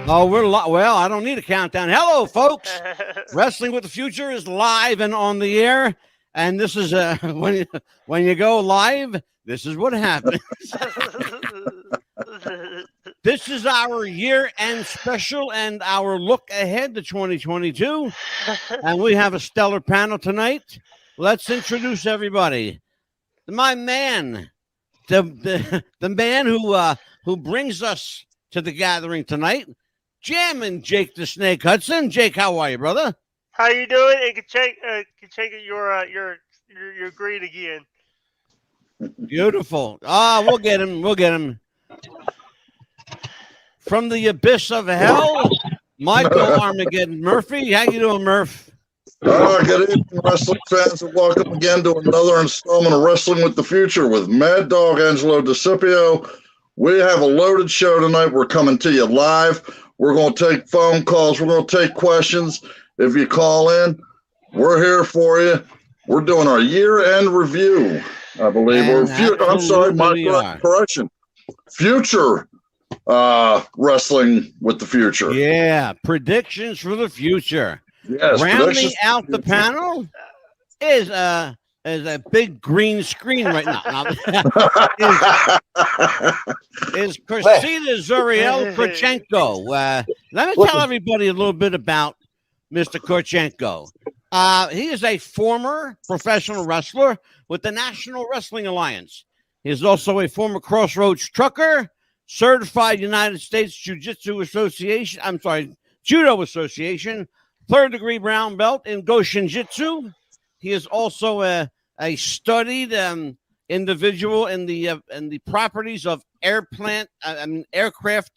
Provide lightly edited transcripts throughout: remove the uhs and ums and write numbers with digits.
Oh, well, I don't need a countdown. Hello, folks. Wrestling with the Future is live and on the air. And this is when you go live, this is what happens. This is our year-end special and our look ahead to 2022. And we have a stellar panel tonight. Let's introduce everybody. My man, the man who brings us to the gathering tonight, Jammimg Jake the Snake Hudson. Jake, how are you, brother? How you doing? And Korchenko, you're great again. Beautiful. We'll get him. We'll get him. From the abyss of hell, Michael Armageddon Murphy. How you doing, Murph? Good evening, wrestling fans, and welcome again to another installment of Wrestling with the Future with Maddog, Angelo DiSipio. We have a loaded show tonight. We're coming to you live. We're going to take phone calls. We're going to take questions. If you call in, we're here for you. We're doing our year-end review, I believe. I'm sorry, my correction. Future Wrestling with the Future. Yeah, predictions for the future. Yes, rounding out the panel is a big green screen right now. is Korsita Korchenko. Let me tell everybody a little bit about Mr. Korchenko. He is a former professional wrestler with the National Wrestling Alliance. He is also a former Crossroads trucker, certified United States Judo Association, third-degree brown belt in Goshin Jitsu. He is also a studied individual in the properties of aircraft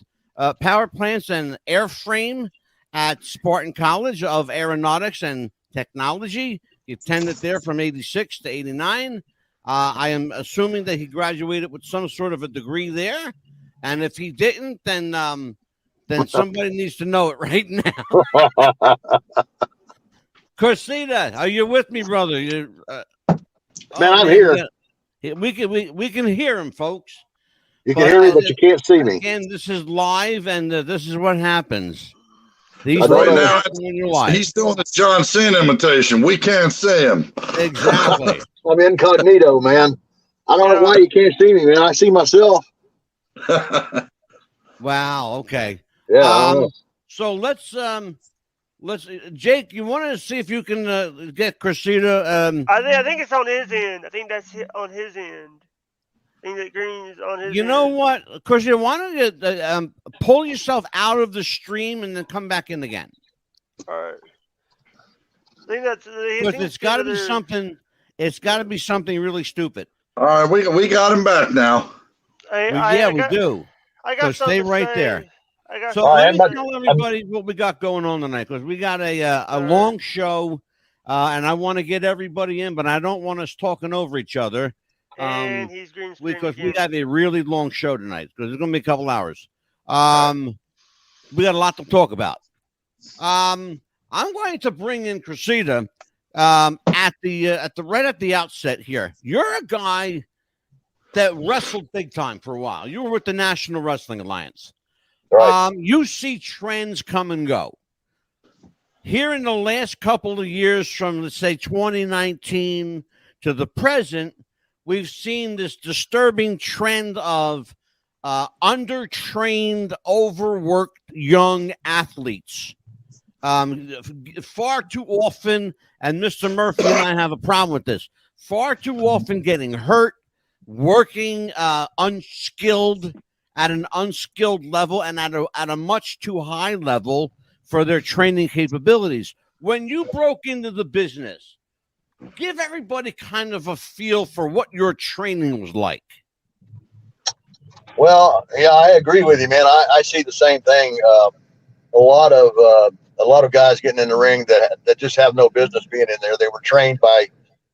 power plants and airframe at Spartan College of Aeronautics and Technology. He attended there from 86 to 89. I am assuming that he graduated with some sort of a degree there. And if he didn't, then somebody needs to know it right now. Korsita, are you with me, brother? Man, I'm here. We can hear him, folks. You can hear me, but you can't see me. Again, this is live, and this is what happens. He's doing a John Cena imitation. We can't see him. Exactly. I'm incognito, man. I don't know why you can't see me, man. I see myself. Wow. Okay. Yeah. So let's Jake, you want to see if you can get Korsita? I think it's on his end. I think that's on his end. I think that green is on his end. You know what, Korsita, why don't you pull yourself out of the stream and then come back in again? All right. I think that's it's got to be something. It's got to be something really stupid. All right, we got him back now. We do. I got so stay right there. So let me tell everybody what we got going on tonight, because we got a long show, and I want to get everybody in, but I don't want us talking over each other. And he's green screen because we have a really long show tonight, because it's going to be a couple hours. We got a lot to talk about. I'm going to bring in Korsita at the outset here. You're a guy that wrestled big time for a while. You were with the National Wrestling Alliance. Right. You see trends come and go. Here in the last couple of years, from let's say 2019 to the present, we've seen this disturbing trend of undertrained, overworked young athletes. Far too often, and Mr. Murphy and I have a problem with this, far too often getting hurt, working unskilled at an unskilled level and at a much too high level for their training capabilities. When you broke into the business, give everybody kind of a feel for what your training was like. Well, yeah, I agree with you, man. I see the same thing. A lot of guys getting in the ring that just have no business being in there. They were trained by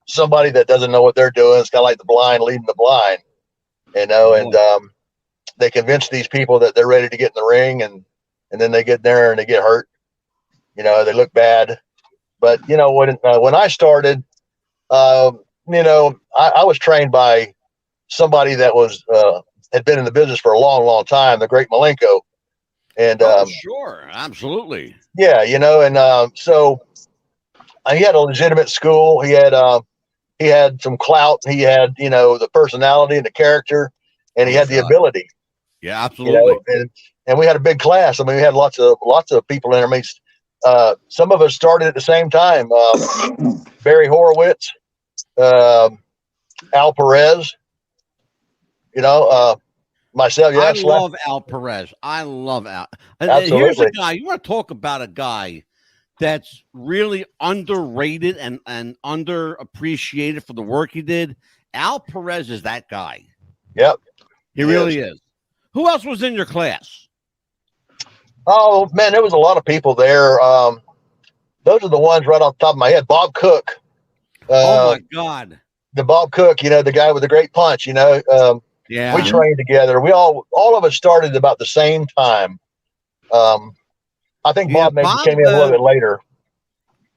somebody that doesn't know what they're doing. It's kind of like the blind leading the blind, you know, and they convince these people that they're ready to get in the ring, and then they get there and they get hurt. You know, they look bad. But, you know, when I started, you know, I was trained by somebody that was had been in the business for a long, long time, the great Malenko. And sure, absolutely. yeah, you know, and so he had a legitimate school. He had some clout. He had, you know, the personality and the character, and he had the ability. Yeah, absolutely. You know, and we had a big class. I mean, we had lots of people in there. I mean, some of us started at the same time. Barry Horowitz, Al Perez, you know, myself. Yeah, I love Al Perez. I love Al. Absolutely. Here's a guy. You want to talk about a guy that's really underrated and underappreciated for the work he did? Al Perez is that guy. Yep. He really is. Who else was in your class? Oh, man, there was a lot of people there. Those are the ones right off the top of my head. Bob Cook. Oh, my God. The Bob Cook, you know, the guy with the great punch, you know. Yeah. We trained together. We all of us started about the same time. I think Bob maybe came in a little bit later.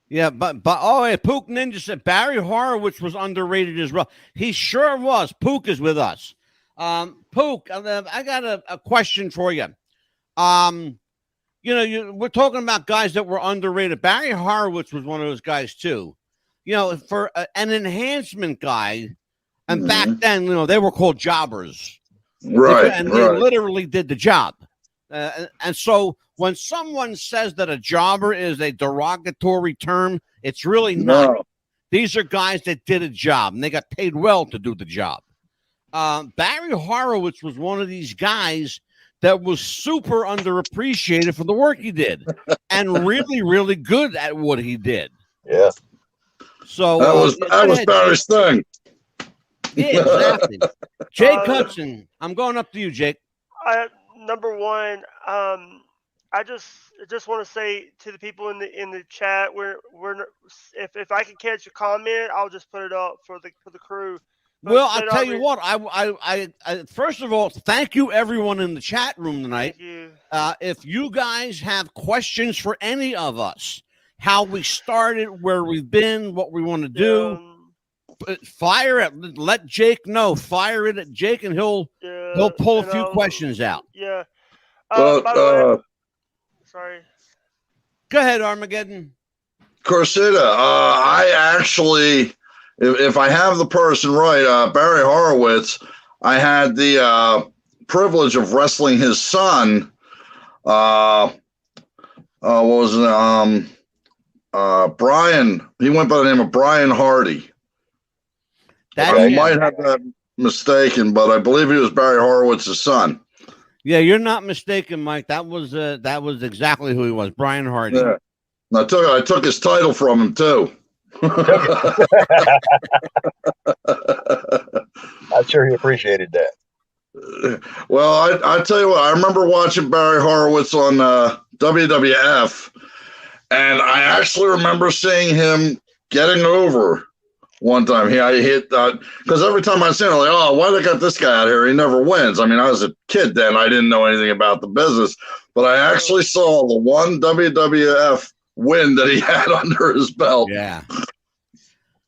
Yeah, but hey, Pook Ninja said Barry Horowitz was underrated as well. He sure was. Pook is with us. Pook, I got a question for you. You know, we're talking about guys that were underrated. Barry Horowitz was one of those guys too. You know, for an enhancement guy, and back then, you know, they were called jobbers, Right? And they literally did the job. And so when someone says that a jobber is a derogatory term, it's really not. No. These are guys that did a job, and they got paid well to do the job. Barry Horowitz was one of these guys that was super underappreciated for the work he did, and really, really good at what he did. Yeah. So that was Barry's thing. Yeah, exactly. Jake Hudson, I'm going up to you, Jake. Number one, I just want to say to the people in the chat, if I can catch a comment, I'll just put it up for the crew. Well, I'll tell you what. I first of all, thank you everyone in the chat room tonight. Thank you. If you guys have questions for any of us, how we started, where we've been, what we want to do, fire it. Let Jake know. Fire it at Jake, and he'll pull a few questions out. Yeah. By the way, sorry. Go ahead, Armageddon. Korsita, I actually, if I have the person right, Barry Horowitz, I had the privilege of wrestling his son. What was it? Brian. He went by the name of Brian Hardy. I might have that mistaken, but I believe he was Barry Horowitz's son. Yeah, you're not mistaken, Mike. That was exactly who he was, Brian Hardy. Yeah. And I took his title from him too. I'm sure he appreciated that. Well, I tell you what, I remember watching Barry Horowitz on WWF, and I actually remember seeing him getting over one time. I hit because every time I see him, I'm like, oh, why they got this guy out here? He never wins. I mean, I was a kid then. I didn't know anything about the business, but I actually saw the one WWF win that he had under his belt. Yeah.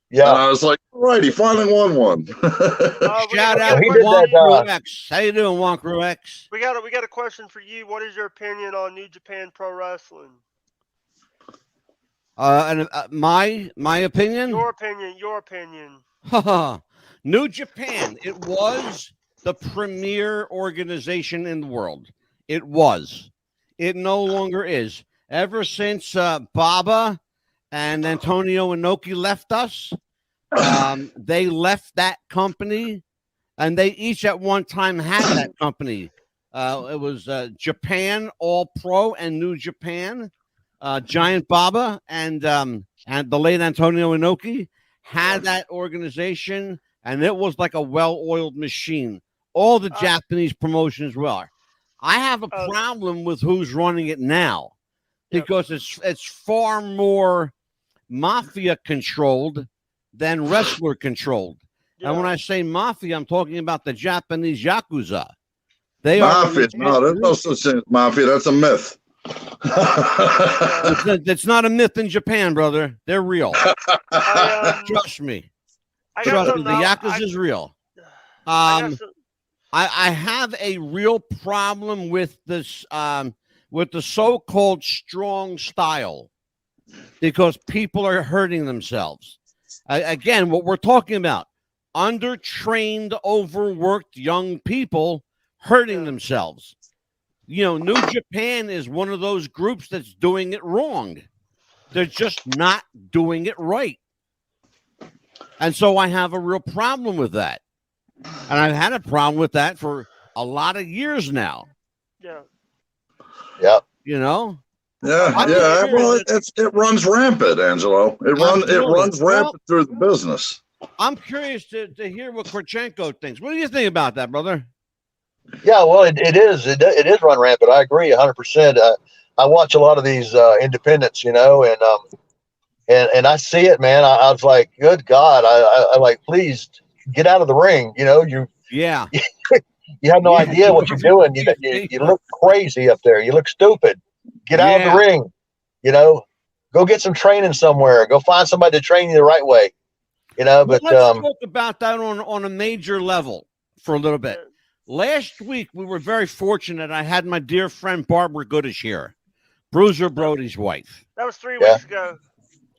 Yeah. And I was like, all right, he finally won one. Shout out to Wonk X. How you doing, Wonk X? We got a question for you. What is your opinion on New Japan Pro Wrestling? My opinion? Your opinion. New Japan, it was the premier organization in the world. It was. It no longer is. Ever since Baba and Antonio Inoki left us, they left that company, and they each at one time had that company. It was Japan All Pro and New Japan. Giant Baba and the late Antonio Inoki had that organization, and it was like a well-oiled machine. All the Japanese promotions were. I have a problem with who's running it now, because it's far more mafia controlled than wrestler controlled. And when I say mafia, I'm talking about the Japanese Yakuza. They mafia. are No, there's no such thing as mafia. That's a myth. It's not a myth in Japan, brother. They're real. Trust me. Trust me. The Yakuza is real. I have a real problem with this with the so-called strong style because people are hurting themselves. Again, what we're talking about, undertrained, overworked young people hurting themselves. You know, New Japan is one of those groups that's doing it wrong. They're just not doing it right. And so I have a real problem with that. And I've had a problem with that for a lot of years now. Yeah. Yeah. You know? Yeah, well, it runs rampant, Angelo. It runs rampant through the business. I'm curious to hear what Korchenko thinks. What do you think about that, brother? Yeah, well, it is run rampant. I agree 100%. I watch a lot of these independents, you know, and I see it, man. I was like, good God, I like, please get out of the ring. You know, you have no idea what you're doing. You look crazy up there. You look stupid. Get out of the ring. You know, go get some training somewhere. Go find somebody to train you the right way. You know, but let's talk about that on a major level for a little bit. Last week, we were very fortunate. I had my dear friend Barbara Goodish here, Bruiser Brody's wife. That was 3 weeks ago.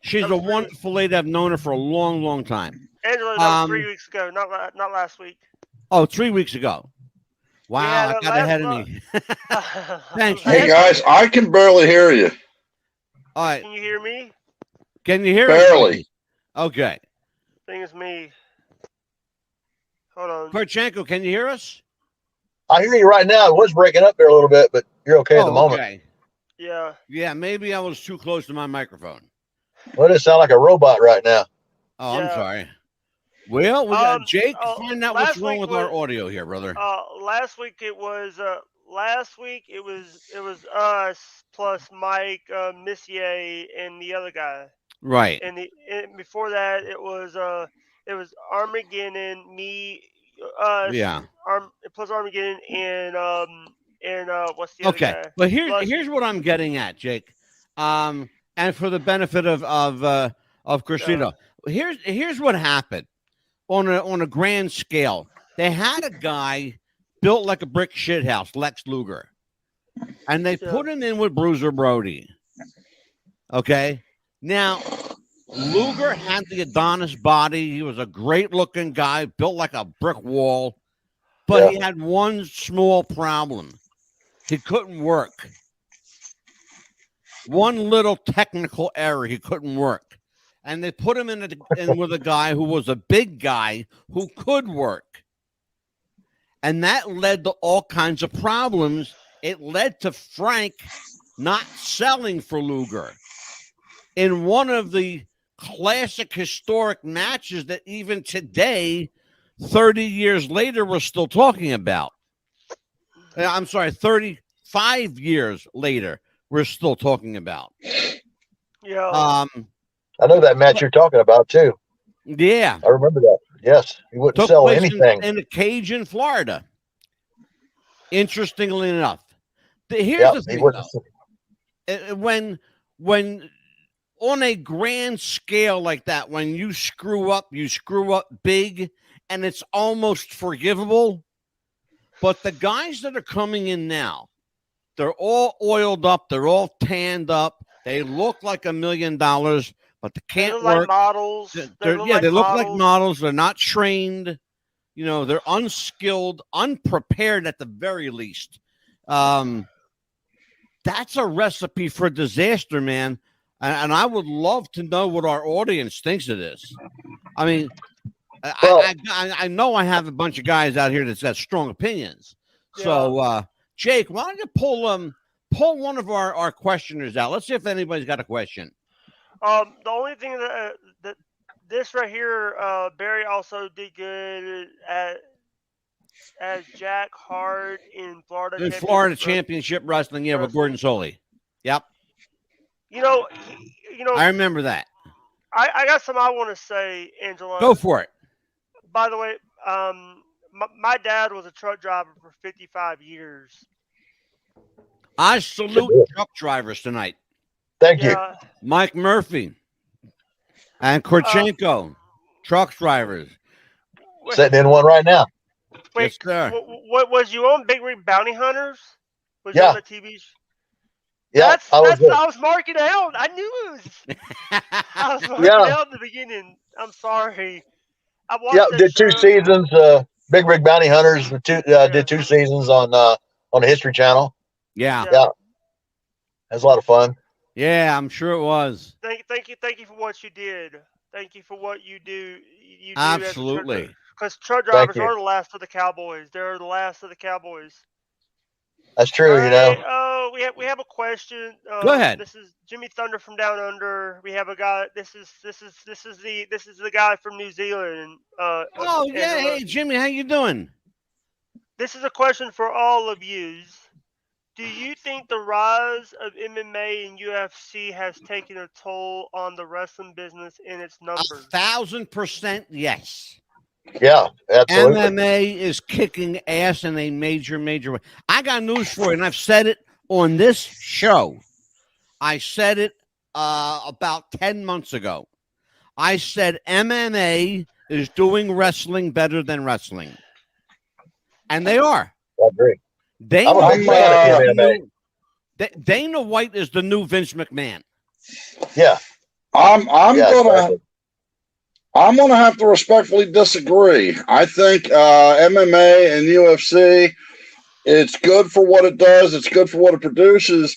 She's a wonderful lady. I've known her for a long, long time. Angela, that was 3 weeks ago, not last week. Oh, 3 weeks ago. Wow, Yeah, I got ahead of me. Thanks. Hey, guys, I can barely hear you. All right. Can you hear me? Can you hear Barely. me? Okay. I think it's me. Hold on. Korchenko, can you hear us? I hear you right now. It was breaking up there a little bit, but you're okay at the moment. Okay. Yeah. Yeah, maybe I was too close to my microphone. Well, it sound like a robot right now. Oh, Yeah. I'm sorry. Well, we got Jake. Find out what's wrong with our audio here, brother. Last week it was us plus Mike, Missier, and the other guy. Right. And before that it was Armageddon, me, us, plus Armageddon, and what's the other guy? But here's what I'm getting at, Jake. And for the benefit of Korsita, here's what happened on a grand scale. They had a guy built like a brick shithouse, Lex Luger, and they put him in with Bruiser Brody. Okay, now Luger had the Adonis body. He was a great looking guy, built like a brick wall, but he had one small problem: he couldn't work. One little technical error, he couldn't work. And they put him in with a guy who was a big guy who could work. And that led to all kinds of problems. It led to Frank not selling for Luger in one of the classic historic matches that even today, 30 years later, we're still talking about. I'm sorry, 35 years later, we're still talking about. Yeah. I know that match you're talking about too. Yeah. I remember that. Yes. He wouldn't sell anything. In a cage in Florida. Interestingly enough. Here's the thing, though. When on a grand scale like that, when you screw up big, and it's almost forgivable. But the guys that are coming in now, they're all oiled up. They're all tanned up. They look like $1 million, but they can't work. Like models. They look like models. They're not trained. You know, they're unskilled, unprepared at the very least. That's a recipe for disaster, man. And I would love to know what our audience thinks of this. I mean, I know I have a bunch of guys out here that's got strong opinions. Yeah. So, Jake, why don't you pull one of our questioners out? Let's see if anybody's got a question. The only thing that this right here, Barry also did good as Jack Hart in Florida. In Florida Championship Wrestling, with Gordon Soley. Yep. You know, I remember that. I got something I want to say, Angela. Go for it. By the way, my dad was a truck driver for 55 years. I salute truck drivers tonight. Thank you. Mike Murphy and Korchenko, truck drivers. Sitting in one right now. Wait, yes, sir. What was you on Big Rig Bounty Hunters? Was you yeah. on the TV? Yeah, I was marking out. I knew it was. I was marking out in the beginning. I'm sorry. I watched that did show. 2 seasons. Big Rig Bounty Hunters did 2 seasons on the History Channel. Yeah. It was a lot of fun. Yeah, I'm sure it was. Thank you for what you did. Thank you for what you do. You do Absolutely. Because truck drivers are the last of the cowboys. They're the last of the cowboys. That's true. All You know. Oh, we have a question. Go ahead. This is Jimmy Thunder from Down Under. We have a guy. This is the guy from New Zealand. Hey Jimmy, how you doing? This is a question for all of yous. Do you think the rise of MMA and UFC has taken a toll on the wrestling business in its numbers? 1,000% yes. Yeah, absolutely. MMA is kicking ass in a major way. I got news for you, and I've said it on this show. I said it about 10 months ago. I said MMA is doing wrestling better than wrestling. And they are. I agree. I'm a big fan of MMA. Dana White is the new Vince McMahon. Yeah. I'm gonna have to respectfully disagree. I think MMA and UFC, it's good for what it does. It's good for what it produces,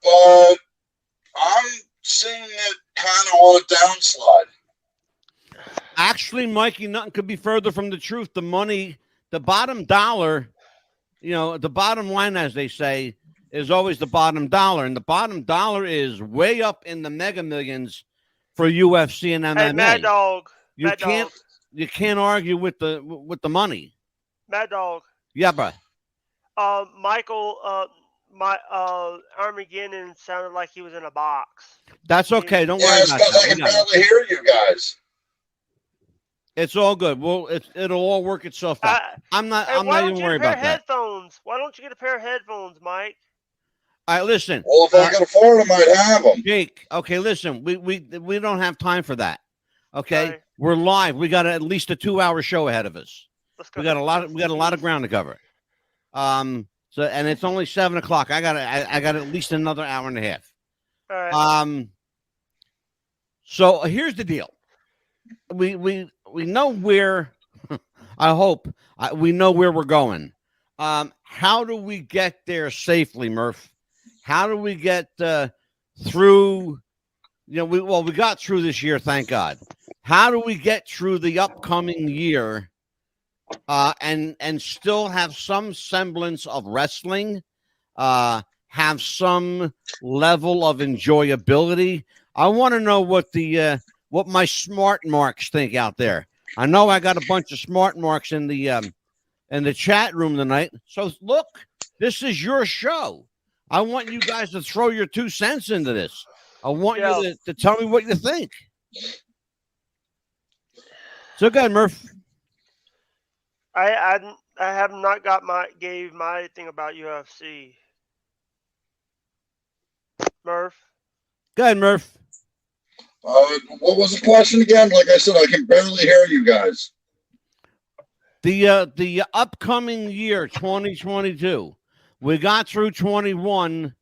but I'm seeing it kind of on a downslide. Actually, Mikey, nothing could be further from the truth. The money, the bottom dollar, the bottom line, as they say, is always the bottom dollar, and the bottom dollar is way up in the mega millions for UFC and MMA. Hey, Maddog. You can't argue with the money. Maddog. Yeah, bro. Michael, Armageddon sounded like he was in a box. That's okay. Don't worry about that. I can barely hear you guys. It's all good. Well, it'll all work itself out. I'm not even worried about that. Headphones. Why don't you get a pair of headphones, Mike? All right, listen. Well, if I can afford them, I'd have them. Jake, okay, listen. We don't have time for that. Okay, right. We're live. We got at least a 2-hour show ahead of us. Let's go. We got a lot of ground to cover. So and it's only 7 o'clock. I got at least another hour and a half. All right. So here's the deal. We know where. I hope we know where we're going. How do we get there safely, Murph? How do we get through? We got through this year, thank God. How do we get through the upcoming year and still have some semblance of wrestling, have some level of enjoyability? I want to know what my smart marks think out there. I know I got a bunch of smart marks in the chat room tonight. So look, this is your show. I want you guys to throw your 2 cents into this. I want you to tell me what you think. So go ahead, Murph. I have not gave my thing about UFC. Murph. Go ahead, Murph. What was the question again? Like I said, I can barely hear you guys. The upcoming year, 2022. We got through 21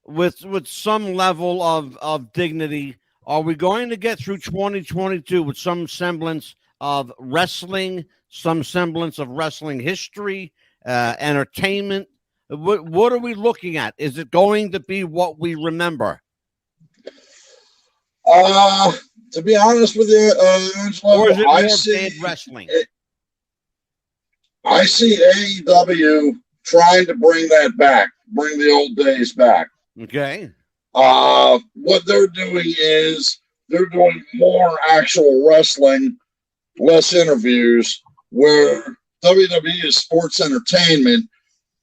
with some level of dignity. Are we going to get through 2022 with some semblance of wrestling, some semblance of wrestling history, entertainment? What are we looking at? Is it going to be what we remember? To be honest with you, Angelo, or is it more bad wrestling? I see AEW trying to bring that back, bring the old days back. Okay. What they're doing is they're doing more actual wrestling, less interviews, where WWE is sports entertainment.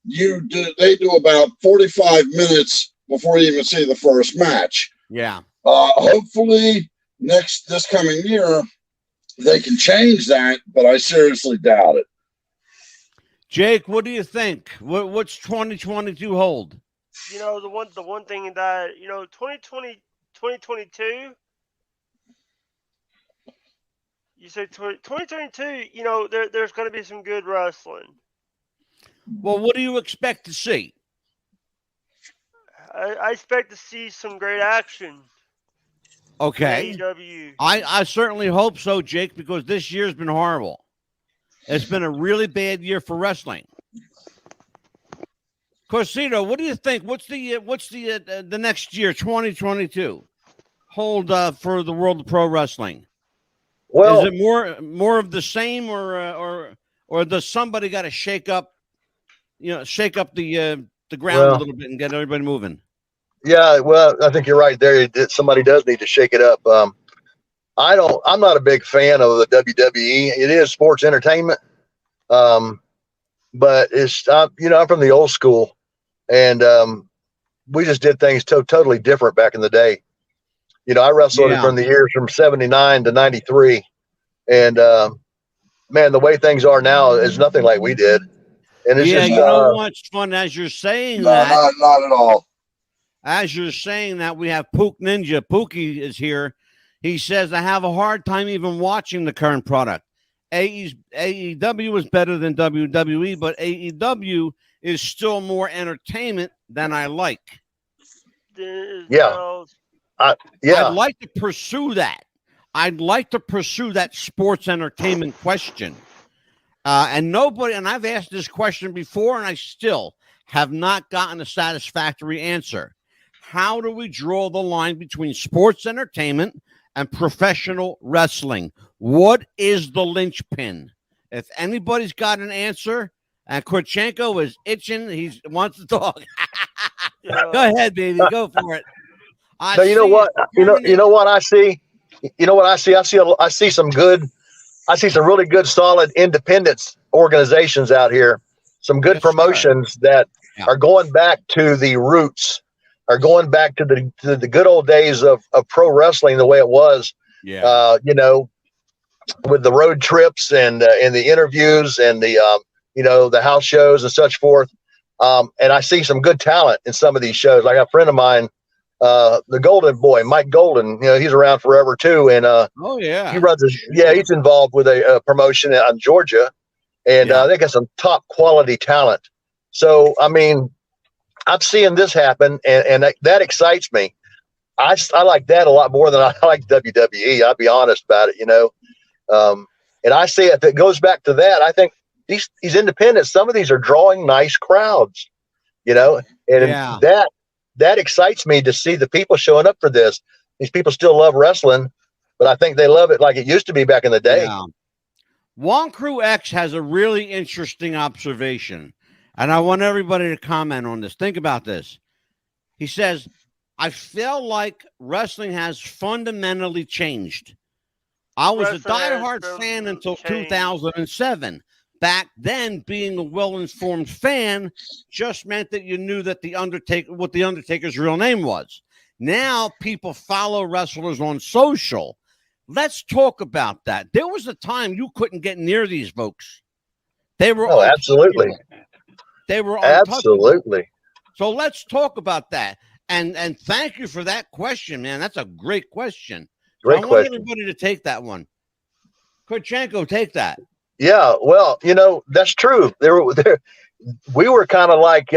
They do about 45 minutes before you even see the first match. Yeah. Hopefully this coming year they can change that, but I seriously doubt it. Jake, what do you think? What's 2022 hold? The one thing that 2022. You say 2022. There's going to be some good wrestling. Well, what do you expect to see? I expect to see some great action. Okay. AEW. I certainly hope so, Jake, because this year's been horrible. It's been a really bad year for wrestling. Korsita, what do you think? What's the next year, 2022, hold for the world of pro wrestling? Well, is it more of the same, or does somebody got to shake up the ground a little bit and get everybody moving? yeah, well, I think you're right there. Somebody does need to shake it up. I'm not a big fan of the WWE. It is sports entertainment. But I'm from the old school, and we just did things totally different back in the day. I wrestled from the years from 79 to 93. And, man, the way things are now is nothing like we did. And it's just, you know what's fun as you're saying no, that. not at all. As you're saying that, we have Pook Ninja. Pookie is here. He says, I have a hard time even watching the current product. AEW is better than WWE, but AEW is still more entertainment than I like. Yeah. I'd like to pursue that. I'd like to pursue that sports entertainment question. And I've asked this question before, and I still have not gotten a satisfactory answer. How do we draw the line between sports entertainment and professional wrestling? What is the linchpin? If anybody's got an answer, and Korchenko is itching, he wants to talk. Go ahead, baby. Go for it. So you know what? You know what I see? You know what I see? I see some really good, solid independence organizations out here. Some good promotions that are going back to the roots, are going back to the good old days of pro wrestling, the way it was. Yeah. With the road trips and the interviews and the house shows and such forth. And I see some good talent in some of these shows. Like a friend of mine, the Golden Boy, Mike Golden, he's around forever too. And he runs he's involved with a promotion in Georgia, and they got some top quality talent. So I mean, I'm seeing this happen, and that excites me. I like that a lot more than I like WWE. I'll be honest about it, and I see if it goes back to that, I think these independents, some of these are drawing nice crowds, and that excites me to see the people showing up for this. These people still love wrestling, but I think they love it like it used to be back in the day. Yeah. Juan Crew X has a really interesting observation, and I want everybody to comment on this. Think about this. He says, I feel like wrestling has fundamentally changed. I was a diehard fan until 2007. Back then, being a well-informed fan just meant that you knew that what the Undertaker's real name was. Now people follow wrestlers on social. Let's talk about that. There was a time you couldn't get near these folks. They were absolutely. They were absolutely. So let's talk about that. And thank you for that question, man. That's a great question. Great question. I want everybody to take that one. Korchenko, take that. Yeah, well, that's true. We were kind of like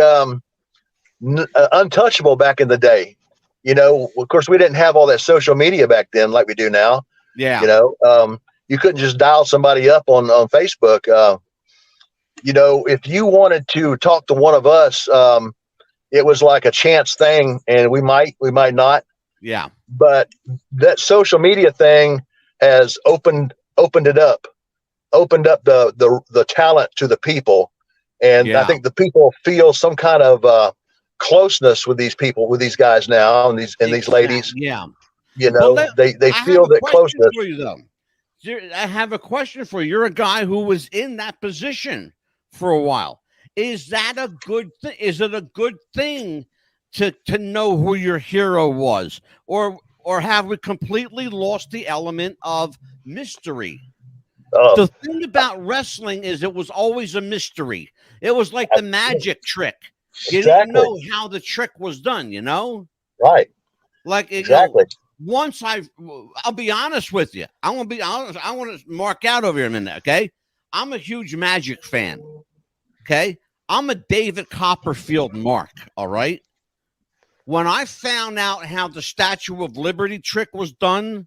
untouchable back in the day. Of course, we didn't have all that social media back then like we do now. Yeah. You couldn't just dial somebody up on Facebook. If you wanted to talk to one of us, it was like a chance thing, and we might not. Yeah. But that social media thing has opened it up. Opened up the talent to the people, and I think the people feel some kind of closeness with these people, with these guys now, and these ladies. Yeah, they feel that closeness. For you, though. I have a question for you. You're a guy who was in that position for a while. Is that a good thing? Is it a good thing to know who your hero was, or have we completely lost the element of mystery? The thing about wrestling is it was always a mystery. It was like the magic trick. You didn't know how the trick was done, Right. Like, exactly. Once I'll be honest with you. I want to be honest. I want to mark out over here a minute, okay? I'm a huge Magic fan, okay? I'm a David Copperfield mark, all right? when I found out how the Statue of Liberty trick was done,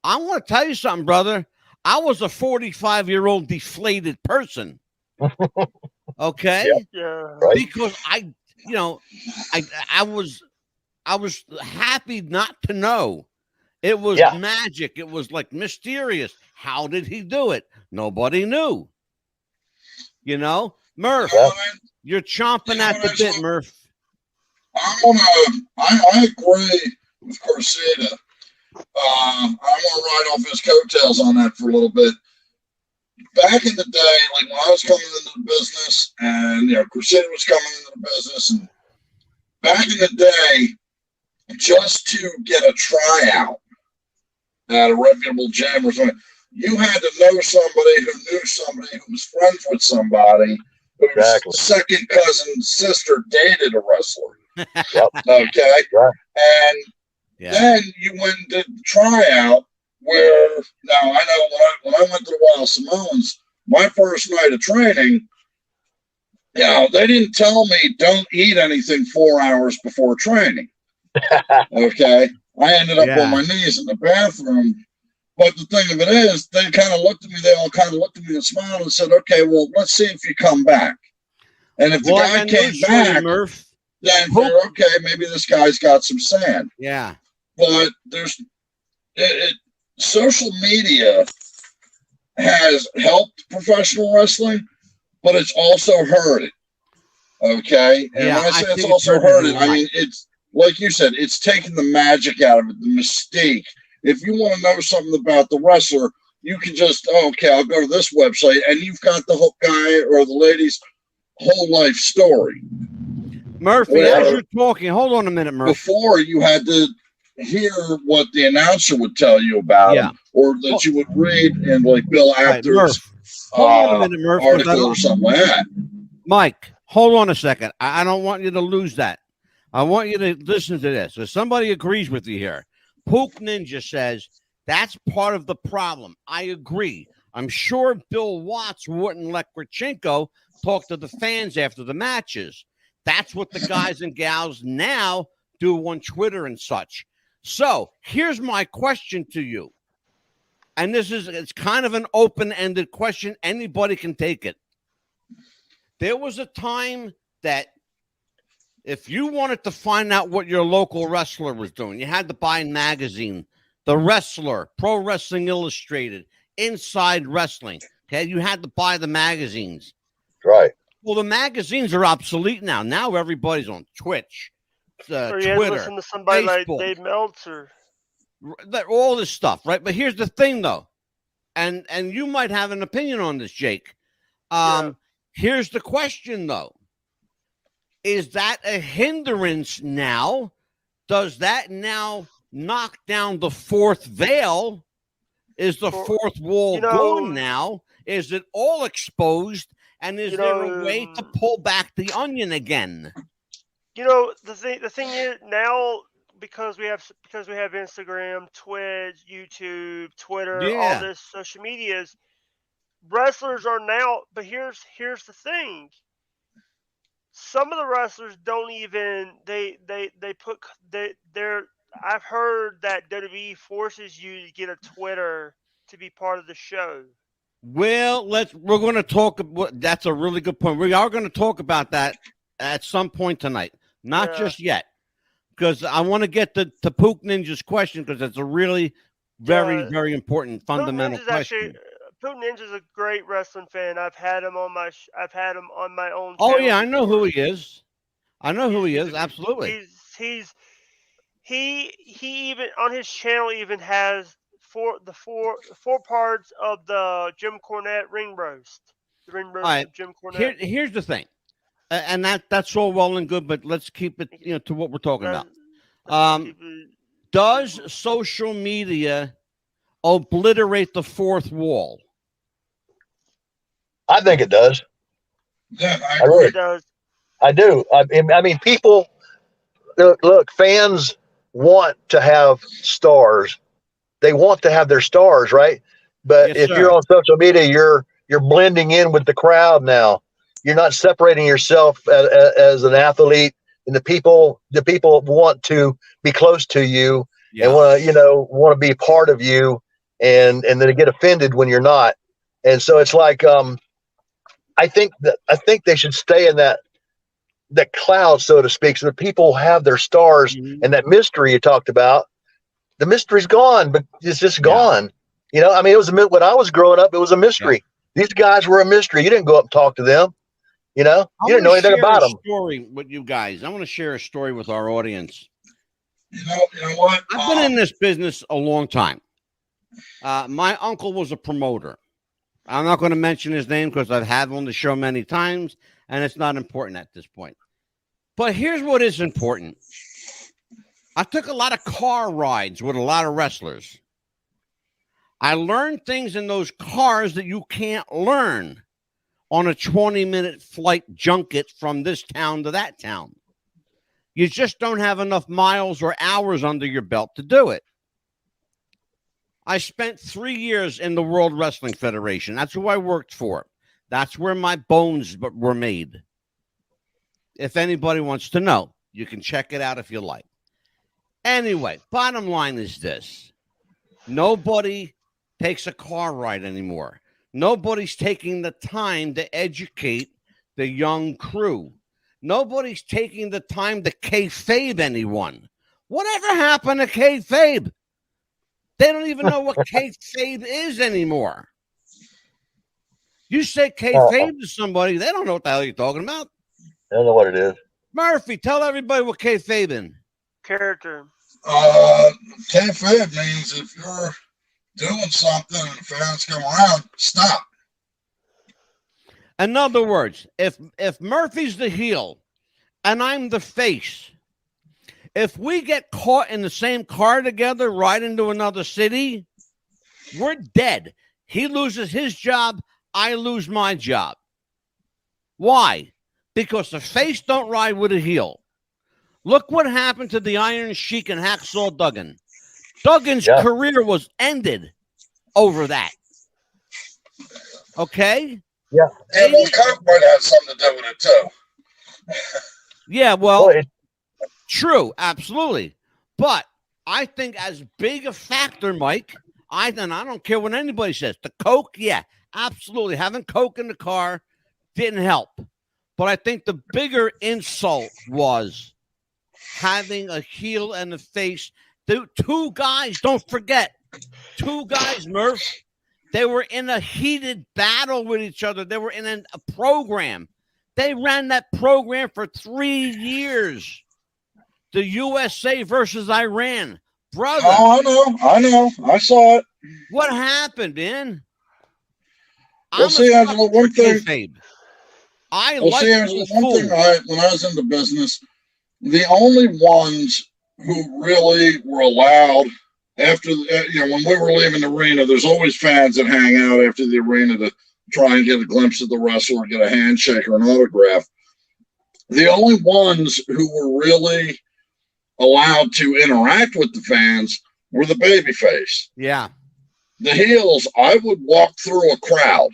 I want to tell you something, brother. I was a 45-year-old deflated person. Okay? Yeah. Right. Because I was happy not to know. It was magic. It was like mysterious. How did he do it? Nobody knew. You know, Murph, you're chomping at the bit, Murph. I agree with Korsita. I want to ride off his coattails on that for a little bit. Back in the day, like when I was coming into the business, and Korsita was coming into the business, and back in the day, just to get a tryout at a reputable gym or something, you had to know somebody who knew somebody who was friends with somebody whose second cousin's sister dated a wrestler. Okay, and then you went and did the tryout. Where now I know when I went to the Wild Samoans, my first night of training, they didn't tell me don't eat anything 4 hours before training. Okay, I ended up on my knees in the bathroom. But the thing of it is, they all kind of looked at me and smiled and said, "Okay, well, let's see if you come back." And if the guy came back, then they're okay. Maybe this guy's got some sand. Yeah, but there's social media has helped professional wrestling, but it's also hurt it. Okay. And when I say it's also hurt it, I mean, it's like you said, it's taken the magic out of it, the mystique. If you want to know something about the wrestler, you can just, I'll go to this website, and you've got the whole guy or the lady's whole life story. Murphy, as you're talking, hold on a minute, Murphy. Before you had to hear what the announcer would tell you about him, or that you would read in like Bill Apter's article or something like that. Mike, hold on a second. I don't want you to lose that. I want you to listen to this. If somebody agrees with you here, Pook Ninja says that's part of the problem. I agree. I'm sure Bill Watts wouldn't let Korchenko talk to the fans after the matches. That's what the guys and gals now do on Twitter and such. So here's my question to you. And it's kind of an open-ended question. Anybody can take it. There was a time that if you wanted to find out what your local wrestler was doing, you had to buy a magazine, The Wrestler, Pro Wrestling Illustrated, Inside Wrestling. Okay, you had to buy the magazines. Right. Well, the magazines are obsolete now. Now everybody's on Twitch. Or you Twitter, listen to somebody Facebook, like Dave Meltzer. All this stuff, right? But here's the thing, though, and you might have an opinion on this, Jake. Here's the question, though: is that a hindrance now? Does that now knock down the fourth veil? Is the fourth wall gone now? Is it all exposed? And is there a way to pull back the onion again? The thing is now, because we have Instagram, Twitch, YouTube, Twitter, all this social medias, wrestlers are now. But here's the thing: some of the wrestlers don't even I've heard that WWE forces you to get a Twitter to be part of the show. Well, we're going to talk. That's a really good point. We are going to talk about that at some point tonight. Not just yet, because I want to get to Pook Ninja's question, because it's a really very, very important fundamental question. Pook Ninja's a great wrestling fan. I've had him on my own. Oh yeah, I know who he is. Absolutely. He even on his channel even has four parts of the Jim Cornette ring roast. The ring roast of Jim Cornette. Here's the thing. And that's all well and good, but let's keep it to what we're talking about. Does social media obliterate the fourth wall? I think it does. Yeah, I really does. I do. I mean, people look. Fans want to have stars. They want to have their stars, right? But if you're on social media, you're blending in with the crowd now. You're not separating yourself as an athlete and the people want to be close to you and want to be part of you, and then they get offended when you're not. And so it's like, I think they should stay in that cloud, so to speak, so that people have their stars, and that mystery you talked about, the mystery's gone, but it's just gone. You know, I mean, it was when I was growing up, it was a mystery. These guys were a mystery. You didn't go up and talk to them. You know, you didn't know anything about them. Story with you guys. I want to share a story with our audience. You know what? I've been in this business a long time. My uncle was a promoter. I'm not going to mention his name because I've had him on the show many times, and it's not important at this point. But here's what is important. I took a lot of car rides with a lot of wrestlers. I learned things in those cars that you can't learn on a 20-minute flight junket from this town to that town. You just don't have enough miles or hours under your belt to do it. I spent 3 years in the World Wrestling Federation. That's who I worked for. That's where my bones were made. If anybody wants to know, you can check it out if you like. Anyway, bottom line is this. Nobody takes a car ride anymore. Nobody's taking the time to educate the young crew. Nobody's taking the time to kayfabe anyone. Whatever happened to kayfabe? They don't even know what kayfabe is anymore. You say kayfabe to somebody, they don't know what the hell you're talking about. I don't know what it is. Murphy, tell everybody what kayfabe is. Character. Kayfabe means if you're doing something and the fans come around, stop. In other words, if Murphy's the heel and I'm the face, if we get caught in the same car together riding to another city, we're dead. He loses his job, I lose my job. Why? Because the face don't ride with a heel. Look what happened to the Iron Sheik and Hacksaw Duggan. Duggan's career was ended over that. Okay? Yeah. And well, Coke might have something to do with it too. Yeah, well, true, absolutely. But I think as big a factor, Mike, I don't care what anybody says. The Coke, yeah, absolutely. Having Coke in the car didn't help. But I think the bigger insult was having a heel and a face. The two guys, don't forget, two guys, Murph, they were in a heated battle with each other. They were in a program. They ran that program for 3 years. The USA versus Iran. Brother. Oh, I know. I saw it. What happened, man? Well, see, Angela, one thing. Angela, one thing when I was in the business, the only ones who really were allowed after, when we were leaving the arena, there's always fans that hang out after the arena to try and get a glimpse of the wrestler, get a handshake or an autograph. The only ones who were really allowed to interact with the fans were the babyface. Yeah. The heels, I would walk through a crowd.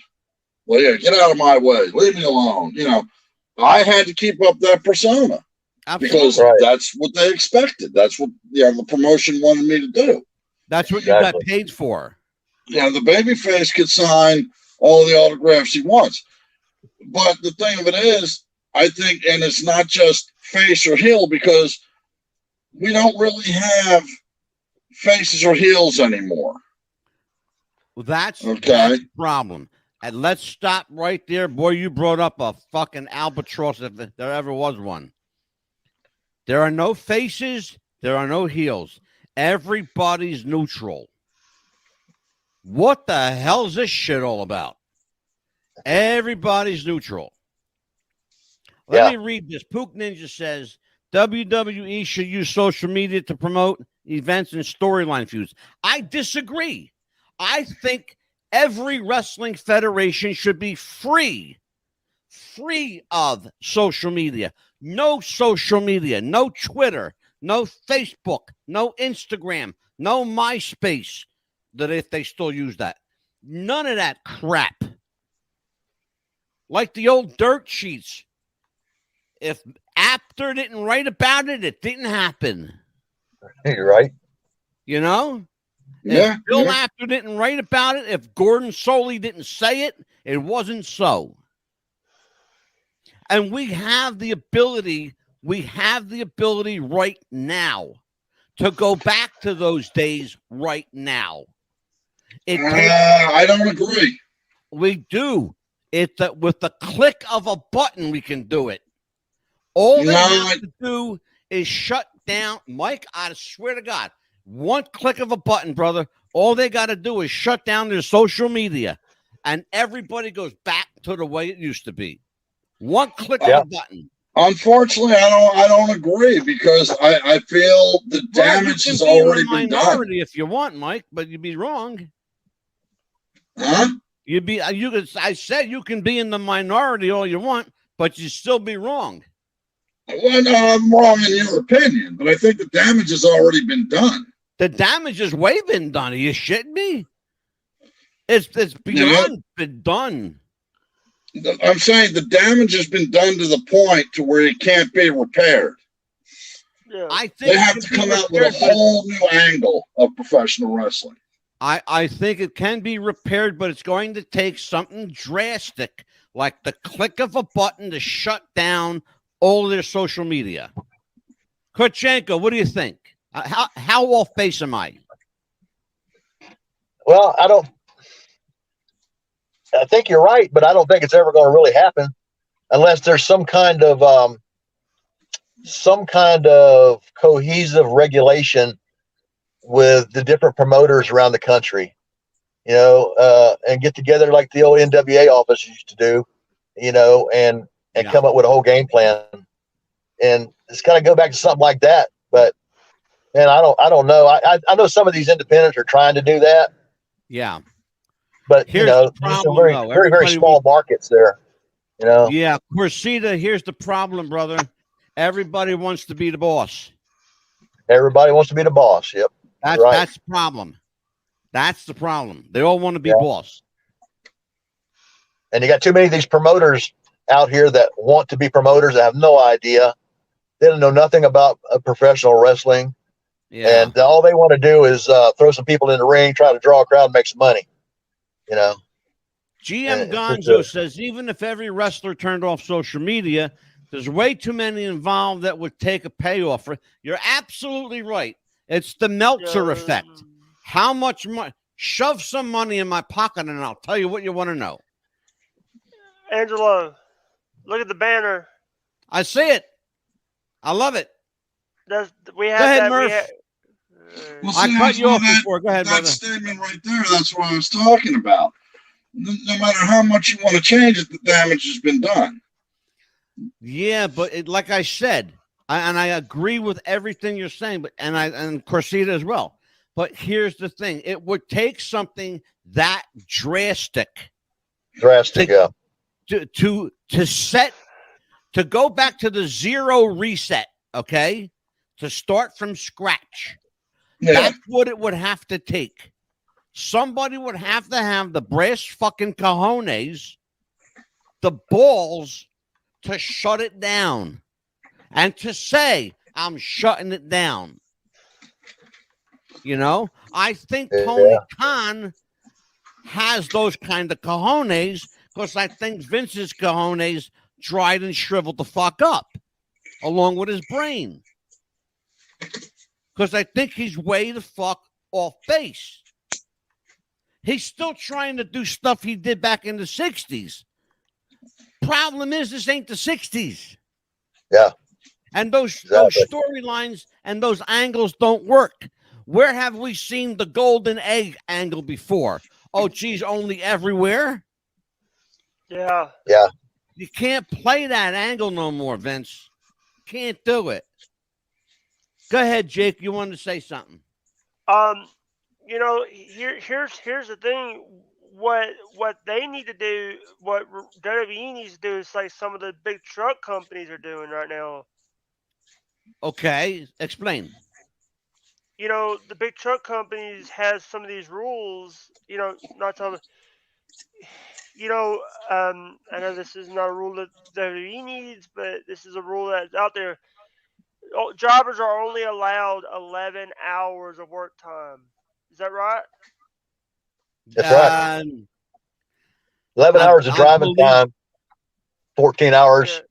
Well, yeah, get out of my way. Leave me alone. I had to keep up that persona. Absolutely. Because that's what they expected. That's what the promotion wanted me to do. That's what you got paid for. Yeah, the babyface could sign all the autographs he wants. But the thing of it is, I think, and it's not just face or heel, because we don't really have faces or heels anymore. Well, that's the problem. And let's stop right there. Boy, you brought up a fucking albatross if there ever was one. There are no faces. There are no heels. Everybody's neutral. What the hell is this shit all about? Everybody's neutral. Let me read this. Pook Ninja says, WWE should use social media to promote events and storyline feuds. I disagree. I think every wrestling federation should be free of social media. No social media, no Twitter, no Facebook, no Instagram, no MySpace, that if they still use that. None of that crap. Like the old dirt sheets. If Apter didn't write about it, it didn't happen. You're right. You know? Yeah. If Bill Yeah. Apter didn't write about it, if Gordon Soley didn't say it, it wasn't so. And we have the ability right now to go back to those days right now. I don't agree. We do. With the click of a button, we can do it. All they have to do is shut down. Mike, I swear to God, one click of a button, brother. All they got to do is shut down their social media, and everybody goes back to the way it used to be. One click of a button. Unfortunately, I don't agree because I feel the damage has already been done. If you want, Mike, but you'd be wrong. Huh? I said you can be in the minority all you want, but you still be wrong. Well, no, I'm wrong in your opinion, but I think the damage has already been done. The damage has way been done. Are you shitting me? It's beyond been done. I'm saying the damage has been done to the point to where it can't be repaired. Yeah. I think They have to come out with a whole new angle of professional wrestling. I think it can be repaired, but it's going to take something drastic, like the click of a button to shut down all of their social media. Korchenko, what do you think? How off base am I? Well, I think you're right, but I don't think it's ever going to really happen unless there's some kind of cohesive regulation with the different promoters around the country, and get together like the old NWA office used to do, and come up with a whole game plan. And it's got to go back to something like that. But man, I don't know. I know some of these independents are trying to do that. Yeah. But here's the problem, very small markets there. Yeah, Korsita, here's the problem, brother. Everybody wants to be the boss. Everybody wants to be the boss. Yep. That's the problem. That's the problem. They all want to be boss. And you got too many of these promoters out here that want to be promoters that have no idea. They don't know nothing about professional wrestling. Yeah. And all they want to do is throw some people in the ring, try to draw a crowd and make some money. GM Gonzo says, even if every wrestler turned off social media, there's way too many involved that would take a payoff. You're absolutely right. It's the Meltzer effect. How much money? Shove some money in my pocket and I'll tell you what you want to know. Angelo, look at the banner. I see it. I love it. Go ahead, Murph. Well, I cut you off before. Go ahead, brother. That statement right there, that's what I was talking about. No matter how much you want to change it, the damage has been done. Yeah, but like I said, I agree with everything you're saying, and Korsita as well. But here's the thing: it would take something that drastic, to go back to the zero reset. Okay, to start from scratch. Yeah. That's what it would have to take. Somebody would have to have the brass fucking cojones, the balls to shut it down and to say, I'm shutting it down. I think Tony Khan has those kind of cojones because I think Vince's cojones dried and shriveled the fuck up along with his brain. Because I think he's way the fuck off base. He's still trying to do stuff he did back in the 60s. Problem is, this ain't the 60s. Yeah. And those storylines and those angles don't work. Where have we seen the golden egg angle before? Oh, geez, only everywhere? Yeah. Yeah. You can't play that angle no more, Vince. Can't do it. Go ahead, Jake. You wanted to say something. Here's the thing. What they need to do, what WWE needs to do is like some of the big truck companies are doing right now. Okay, explain. The big truck companies has some of these rules, not some. you know, I know this is not a rule that WWE needs, but this is a rule that's out there. Drivers are only allowed 11 hours of work time. Is that right? That's right. 11 hours of driving time, 14 hours. Yeah.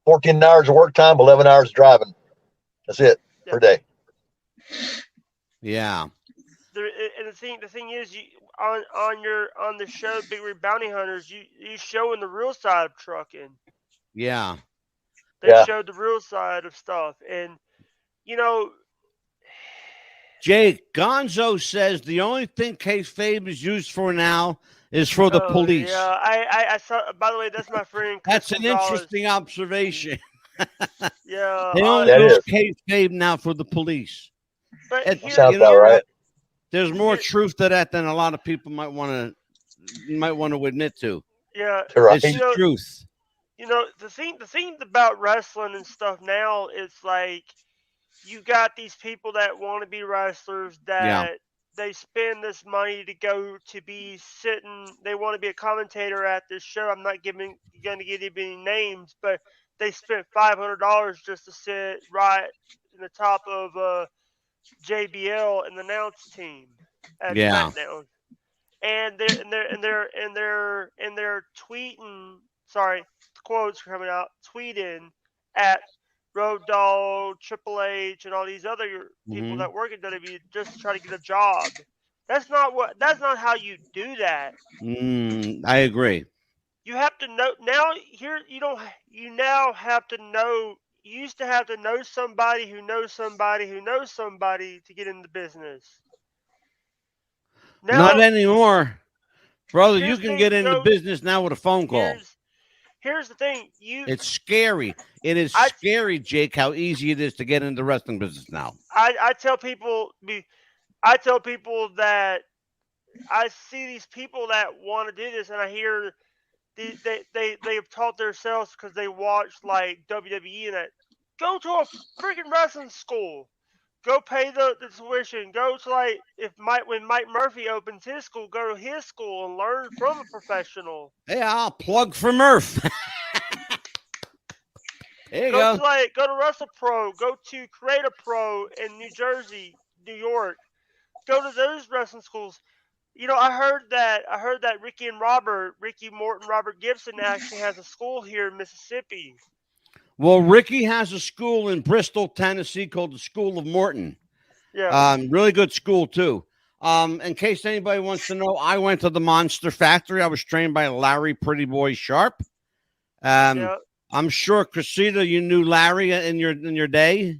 14 hours of work time, 11 hours of driving. That's it per day. Yeah. And the thing is, you on the show Big Rig Bounty Hunters, you showing the real side of trucking. Yeah. They showed the real side of stuff, and you know, Jake Gonzo says the only thing kayfabe is used for now is for the police. Yeah, I saw. By the way, that's my friend. That's an interesting observation. Yeah, they only use kayfabe now for the police. But sounds about right. There's more truth to that than a lot of people might want to admit to. Yeah, right. It's the truth. You know, the thing about wrestling and stuff now is like you got these people that want to be wrestlers that they spend this money to go to be sitting. They want to be a commentator at this show. I'm not going to give you any names, but they spent $500 just to sit right in the top of JBL and the announce team at SmackDown. And they're tweeting. Sorry, quotes are coming out. Tweeting at Road Dogg, Triple H, and all these other people that work at WWE just to try to get a job. That's not how you do that. I agree. You have to know now. You now have to know. You used to have to know somebody who knows somebody who knows somebody to get in the business. Now, not anymore, brother. You can get into business now with a phone call. Here's the thing. It's scary. It is scary, Jake, how easy it is to get into the wrestling business now. I tell people that I see these people that want to do this, and I hear they have taught themselves because they watch like WWE and that. Go to a freaking wrestling school. Go pay the tuition. Go to when Mike Murphy opens his school, go to his school and learn from a professional. Hey, I'll plug for Murph. There you go. Go to Wrestle Pro. Go to Creative Pro in New Jersey, New York. Go to those wrestling schools. You know, I heard that Ricky Morton, Robert Gibson actually has a school here in Mississippi. Well, Ricky has a school in Bristol, Tennessee called the School of Morton. Yeah. Really good school, too. In case anybody wants to know, I went to the Monster Factory. I was trained by Larry Pretty Boy Sharp. I'm sure, Korsita, you knew Larry in your day.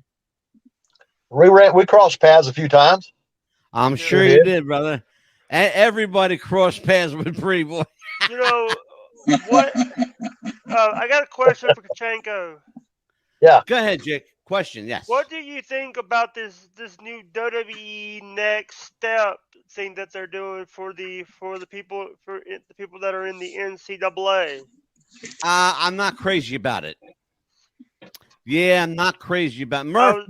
We crossed paths a few times. I'm sure you did, brother. Everybody crossed paths with Pretty Boy. You know what? I got a question for Korchenko. Yeah. Go ahead, Jake. Question, yes. What do you think about this new WWE next step thing that they're doing for the people that are in the NCAA? I'm not crazy about it. Yeah, I'm not crazy about it. Murph.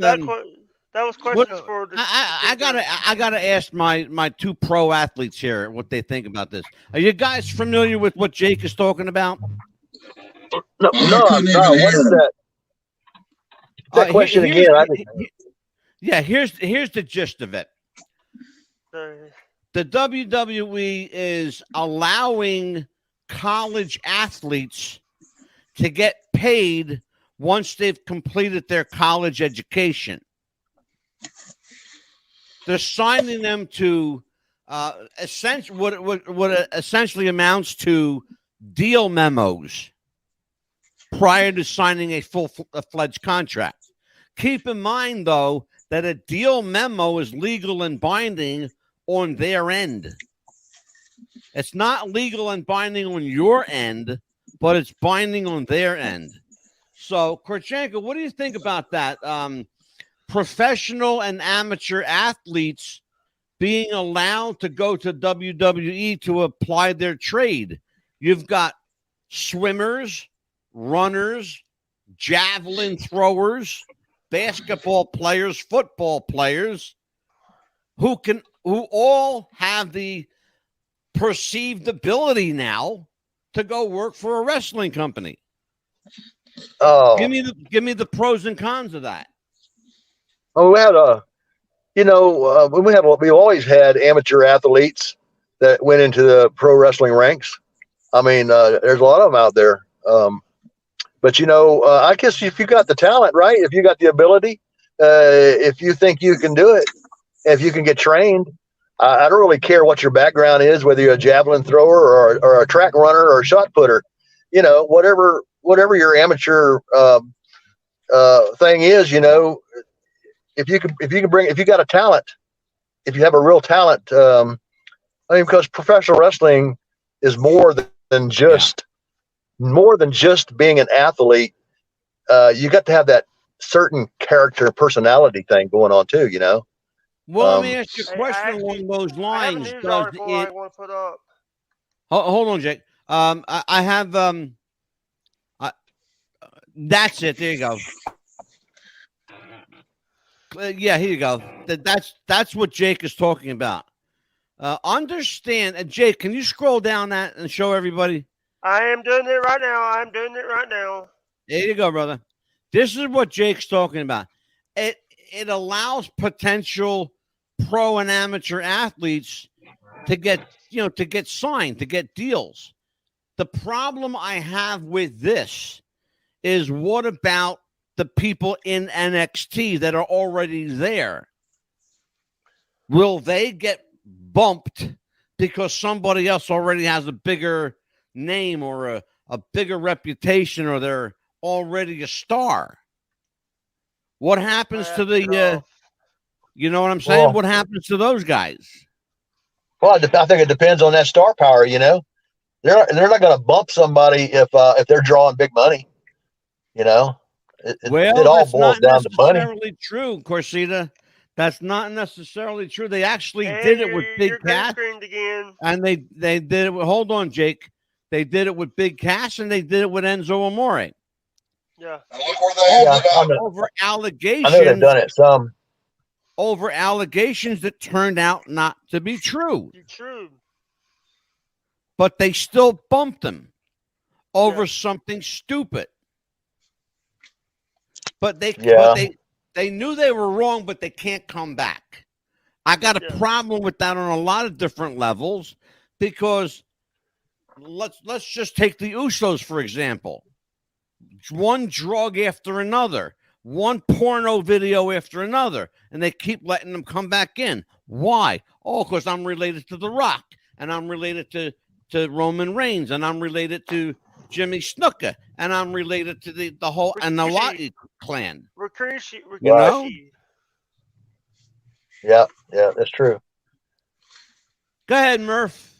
That was questions for. I gotta ask my two pro athletes here what they think about this. Are you guys familiar with what Jake is talking about? No. What is that? That question again. Here's the gist of it. The WWE is allowing college athletes to get paid once they've completed their college education. They're signing them to what essentially amounts to deal memos prior to signing a full-fledged contract. Keep in mind, though, that a deal memo is legal and binding on their end. It's not legal and binding on your end, but it's binding on their end. So, Korchenko, what do you think about that? Professional and amateur athletes being allowed to go to WWE to apply their trade. You've got swimmers, runners, javelin throwers, basketball players, football players who all have the perceived ability now to go work for a wrestling company. Oh, Give me the pros and cons of that. well, we had we always had amateur athletes that went into the pro wrestling ranks. I mean, there's a lot of them out there. But I guess if you got the talent, right? If you got the ability, if you think you can do it, if you can get trained, I don't really care what your background is, whether you're a javelin thrower or a track runner or a shot putter. Whatever your amateur thing is, if you got a talent, if you have a real talent, because professional wrestling is more than just being an athlete. You got to have that certain character personality thing going on too, Well, let me ask you a question actually- along those lines. I have a news Does article I it? want to put up. Hold on, Jake. I have that's it. There you go. Yeah, here you go. That's what Jake is talking about. Understand, Jake, can you scroll down that and show everybody? I am doing it right now. There you go, brother. This is what Jake's talking about. It allows potential pro and amateur athletes to get signed, to get deals. The problem I have with this is, what about the people in NXT that are already there? Will they get bumped because somebody else already has a bigger name or a bigger reputation, or they're already a star? What happens to the you know what I'm saying? Well, what happens to those guys? Well, I think it depends on that star power. They're not going to bump somebody if they're drawing big money. It all That's boils not down to money. necessarily true, Korsita. That's not necessarily true. They actually And did it with Big you're green Cass, screened again. and they did it with, hold on, Jake. They did it with Big Cass, and they did it with Enzo Amore. Yeah. And look where they ended up. Over I know they've allegations, done it some. that turned out not to be true. True. But they still bumped them over something stupid. But they knew they were wrong, but they can't come back. I got a problem with that on a lot of different levels, because let's just take the Usos, for example. One drug after another, one porno video after another, and they keep letting them come back in. Why? Oh, because I'm related to The Rock, and I'm related to Roman Reigns, and I'm related to Jimmy Snuka, and I'm related to the whole Anawati clan. Rikishi. You know? Yeah, that's true. Go ahead, Murph.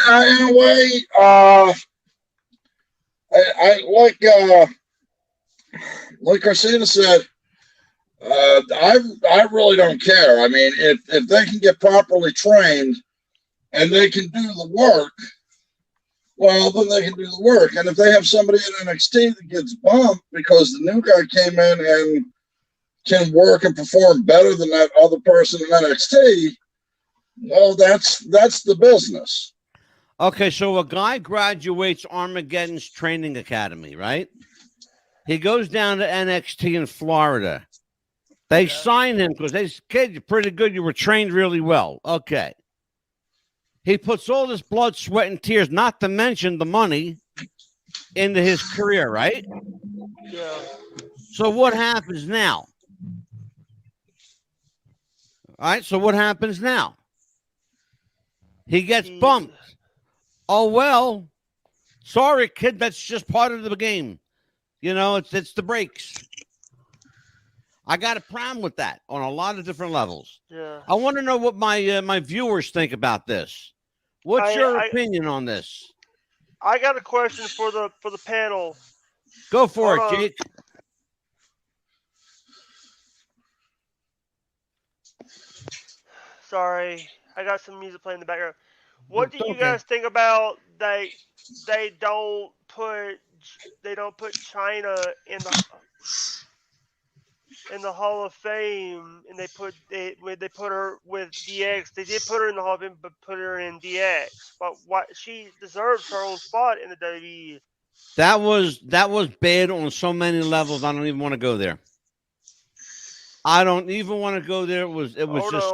In a way, I like Korsita said, I really don't care. I mean, if they can get properly trained and they can do the work, well, then they can do the work. And if they have somebody in NXT that gets bumped because the new guy came in and can work and perform better than that other person in NXT, well, that's the business. Okay, so a guy graduates Armageddon's training academy, right? He goes down to NXT in Florida. They sign him because they said, kid, you're pretty good. You were trained really well. Okay. He puts all this blood, sweat, and tears, not to mention the money, into his career, right? Yeah. So what happens now? All right, so what happens now? He gets bumped. Oh, well, sorry, kid, that's just part of the game. It's the breaks. I got a problem with that on a lot of different levels. Yeah. I want to know what my viewers think about this. What's your opinion on this? I got a question for the panel. Go for it, Jake. Sorry, I got some music playing in the background. What do you guys think about they don't put China in in the Hall of Fame, and they put her with DX. They did put her in the Hall of Fame, but put her in DX. But what she deserves her own spot in the WWE. That was bad on so many levels. I don't even want to go there. I don't even want to go there. It was just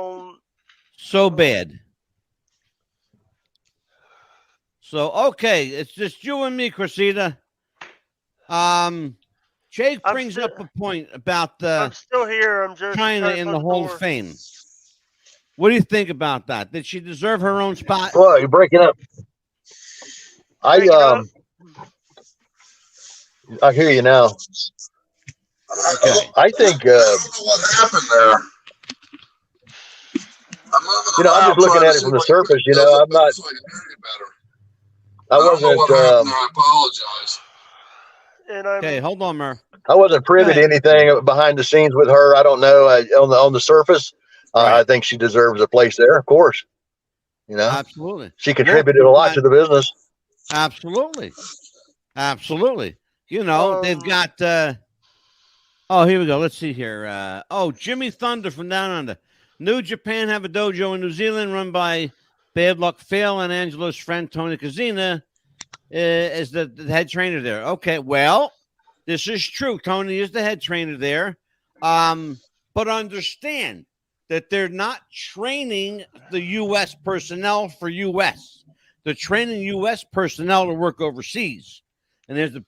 so bad. So okay, it's just you and me, Korsita. Jake brings up a point about I'm still here. I'm just China in the Hall of Fame. What do you think about that? Did she deserve her own spot? Well, you're breaking up. I hear you now. Okay. I think I don't know what happened there. I'm just looking at it from the surface. I'm not. So I can hear you better. I wasn't. I apologize. Okay, hold on, Mer. I wasn't privy to anything behind the scenes with her. I don't know. On the surface, Right. I think she deserves a place there. Of course, Absolutely. she contributed a lot to the business. Absolutely. They've got. Oh, here we go. Let's see here. Jimmy Thunder from Down Under. New Japan have a dojo in New Zealand run by Bad Luck Phil and Angelo's friend Tony Kazina is the head trainer there. Okay, well, this is true. Tony is the head trainer there. But understand that they're not training the U.S. personnel for U.S. They're training U.S. personnel to work overseas. And there's a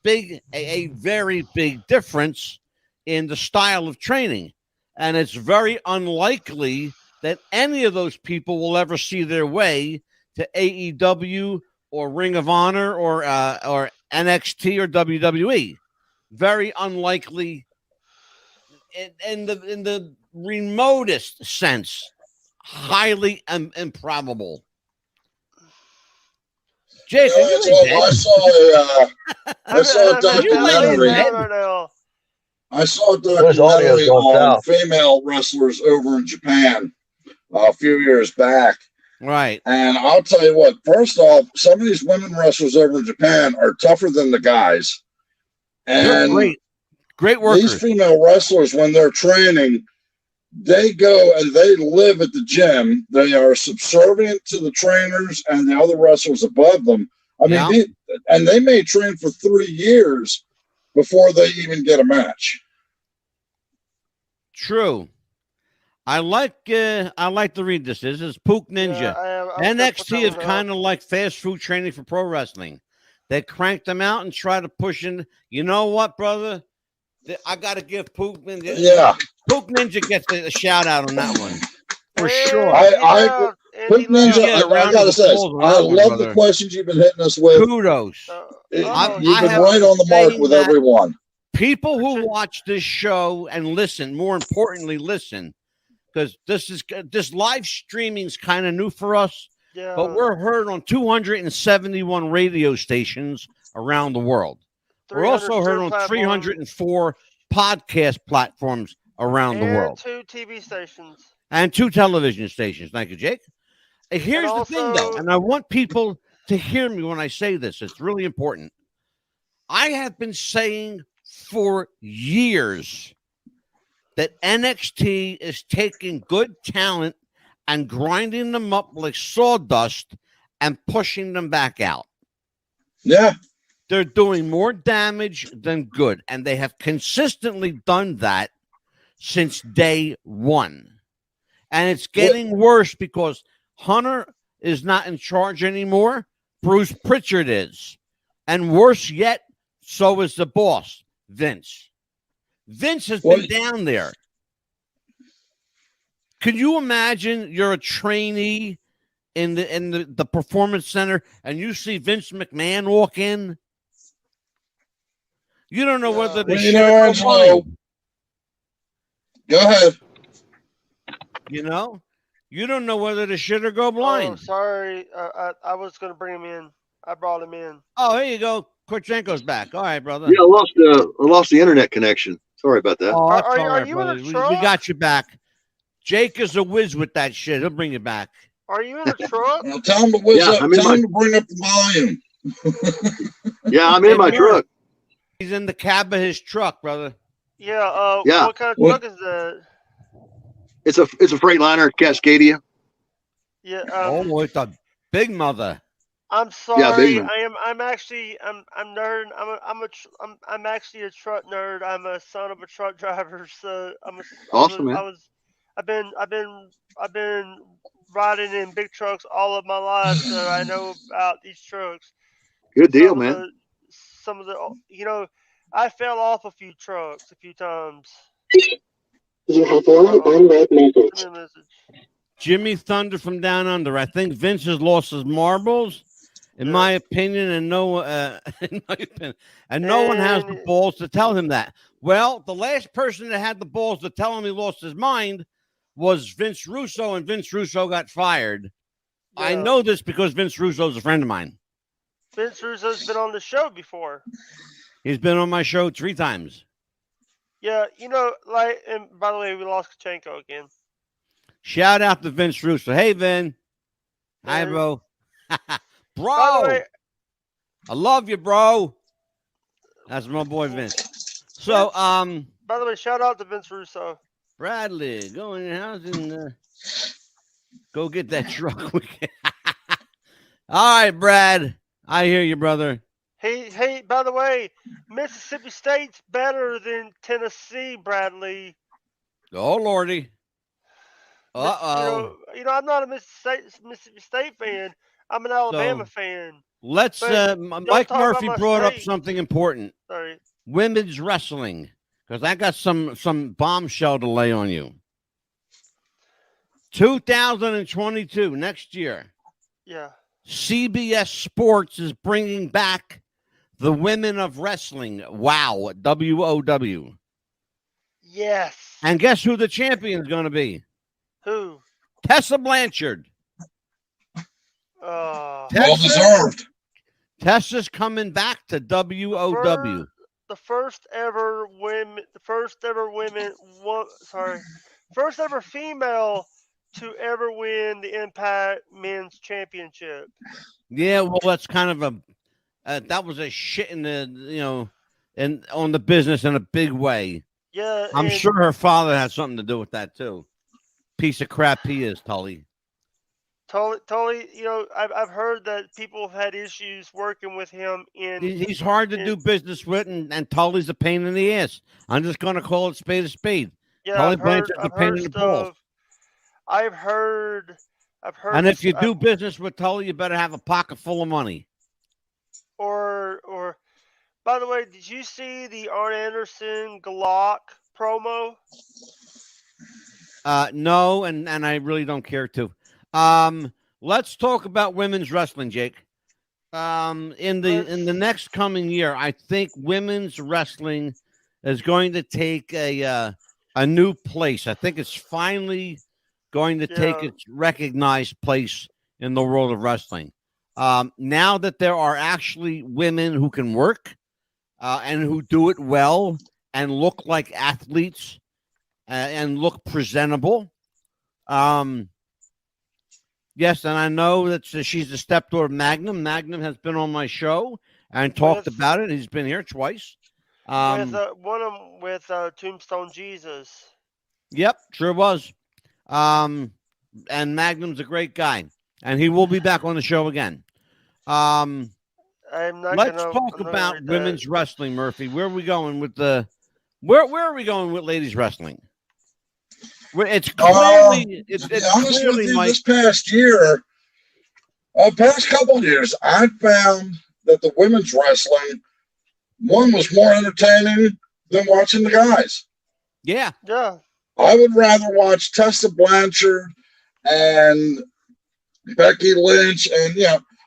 very big difference in the style of training. And it's very unlikely that any of those people will ever see their way to AEW or Ring of Honor or NXT or WWE. Very unlikely in the remotest sense. Highly improbable. Jake, I saw a documentary. I saw a documentary on female wrestlers over in Japan a few years back. Right. And I'll tell you what, first off, some of these women wrestlers over in Japan are tougher than the guys. And they're great workers. These female wrestlers, when they're training, they go and they live at the gym. They are subservient to the trainers and the other wrestlers above them. I mean, they may train for 3 years before they even get a match. True. I like to read this. This is Pook Ninja. NXT is kind of like fast food training for pro wrestling. They crank them out and try to push in. You know what, brother? I got to give Pook Ninja. Yeah. Pook Ninja gets a shout out on that one. For sure. Pook Ninja, I got to say, I love the questions you've been hitting us with. Kudos. You've been right on the mark with everyone. People who watch this show and listen, more importantly, listen, because this live streaming is kind of new for us, but we're heard on 271 radio stations around the world. We're also heard on 304 podcast platforms around the world. 2 TV stations. And 2 television stations. Thank you, Jake. Here's the thing, though, and I want people to hear me when I say this. It's really important. I have been saying for years that NXT is taking good talent and grinding them up like sawdust and pushing them back out. Yeah. They're doing more damage than good, and they have consistently done that since day one. And it's getting worse because Hunter is not in charge anymore. Bruce Pritchard is. And worse yet, so is the boss, Vince. Vince has been down there. Could you imagine you're a trainee in the performance center and you see Vince McMahon walk in? You don't know whether to Angelo. Go ahead. You don't know whether to shit or go blind. Oh, sorry. I was going to bring him in. I brought him in. Oh, here you go. Korchenko's back. All right, brother. Yeah, I lost the internet connection. Sorry about that. Oh, that's all right, are you brother. in a truck? We got you back. Jake is a whiz with that shit. He'll bring you back. Are you in a truck? Well, tell him to whiz up. Tell him to bring up the volume. Yeah, I'm in my truck. He's in the cab of his truck, brother. Yeah. Yeah. What kind of What- truck is that? It's a Freightliner Cascadia. Yeah. Oh, it's a big mother. I'm Yeah, big sorry. one. I'm actually. I'm nerd. I'm actually a truck nerd. I'm a son of a truck driver. So Awesome, man. I've been riding in big trucks all of my life, so I know about these trucks. Good deal, Some of man. the some of the I fell off a few trucks a few times. You have one unread message. Send me a message. Jimmy Thunder from Down Under. I think Vince has lost his marbles, in Yeah. my opinion, and no one has the And- balls to tell him that. Well, the last person that had the balls to tell him he lost his mind was Vince Russo, and Vince Russo got fired. I Yeah. know this because Vince Russo is a friend of mine. Vince Russo's been on the show before. He's been on my show 3 times. Yeah, and by the way, we lost Korchenko again. Shout out to Vince Russo. Hey, Vin. Hi, Hey. bro. By Bro, the way, I love you, bro. That's my boy Vince. So, shout out to Vince Russo. Bradley, go in your house and go get that truck. All right, Brad. I hear you, brother. Hey, by the way, Mississippi State's better than Tennessee, Bradley. Oh, Lordy. Uh-oh. I'm not a Mississippi State fan. I'm an Alabama fan. Let's, But Mike talk Murphy about my brought up state. something important. Sorry. Women's wrestling. Because I got some bombshell to lay on you. 2022, next year. Yeah. CBS Sports is bringing back the Women of Wrestling. Wow, WOW. Yes. And guess who the champion is going to be? Who? Tessa Blanchard. Uh, Well deserved. Tessa's coming back to WOW. the first ever female to ever win the Impact Men's Championship. Yeah, well, that's kind of that was a shit in the, and on the business in a big way. Yeah, I'm and sure her father had something to do with that too. Piece of crap he is, Tully. Totally. I've heard that people have had issues working with him He's hard to do business with, and Tully's a pain in the ass. I'm just going to call it spade a spade. Yeah, Tully I've Blanchard's a heard pain in the balls. stuff. I've heard. And if you do business with Tully, you better have a pocket full of money. Or, by the way, did you see the Arn Anderson Glock promo? No, and I really don't care to. Let's talk about women's wrestling, Jake. In the next coming year, I think women's wrestling is going to take a new place. I think it's finally going to take its recognized place in the world of wrestling. Now that there are actually women who can work and who do it well and look like athletes and look presentable. Yes, and I know that she's the stepdaughter of Magnum. Magnum has been on my show and talked about it. He's been here twice. With Tombstone Jesus. Yep, sure was. And Magnum's a great guy, and he will be back on the show again. Let's talk about women's wrestling, Murphy. Where are we going with where are we going with ladies wrestling? It's clearly, it's honest with clearly, you, Mike. this past couple of years, I found that the women's wrestling, one was more entertaining than watching the guys. Yeah. Yeah. I would rather watch Tessa Blanchard and Becky Lynch, and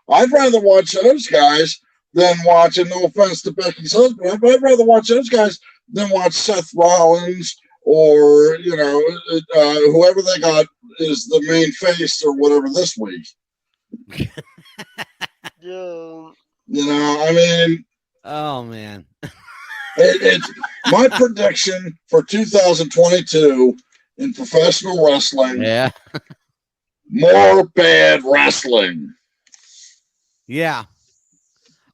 I'd rather watch those guys than watching. No offense to Becky's husband, but I'd rather watch those guys than watch Seth Rollins or whoever they got is the main face or whatever this week. Yeah. I mean, oh man, it's my prediction for 2022 in professional wrestling. Yeah. More bad wrestling. Yeah.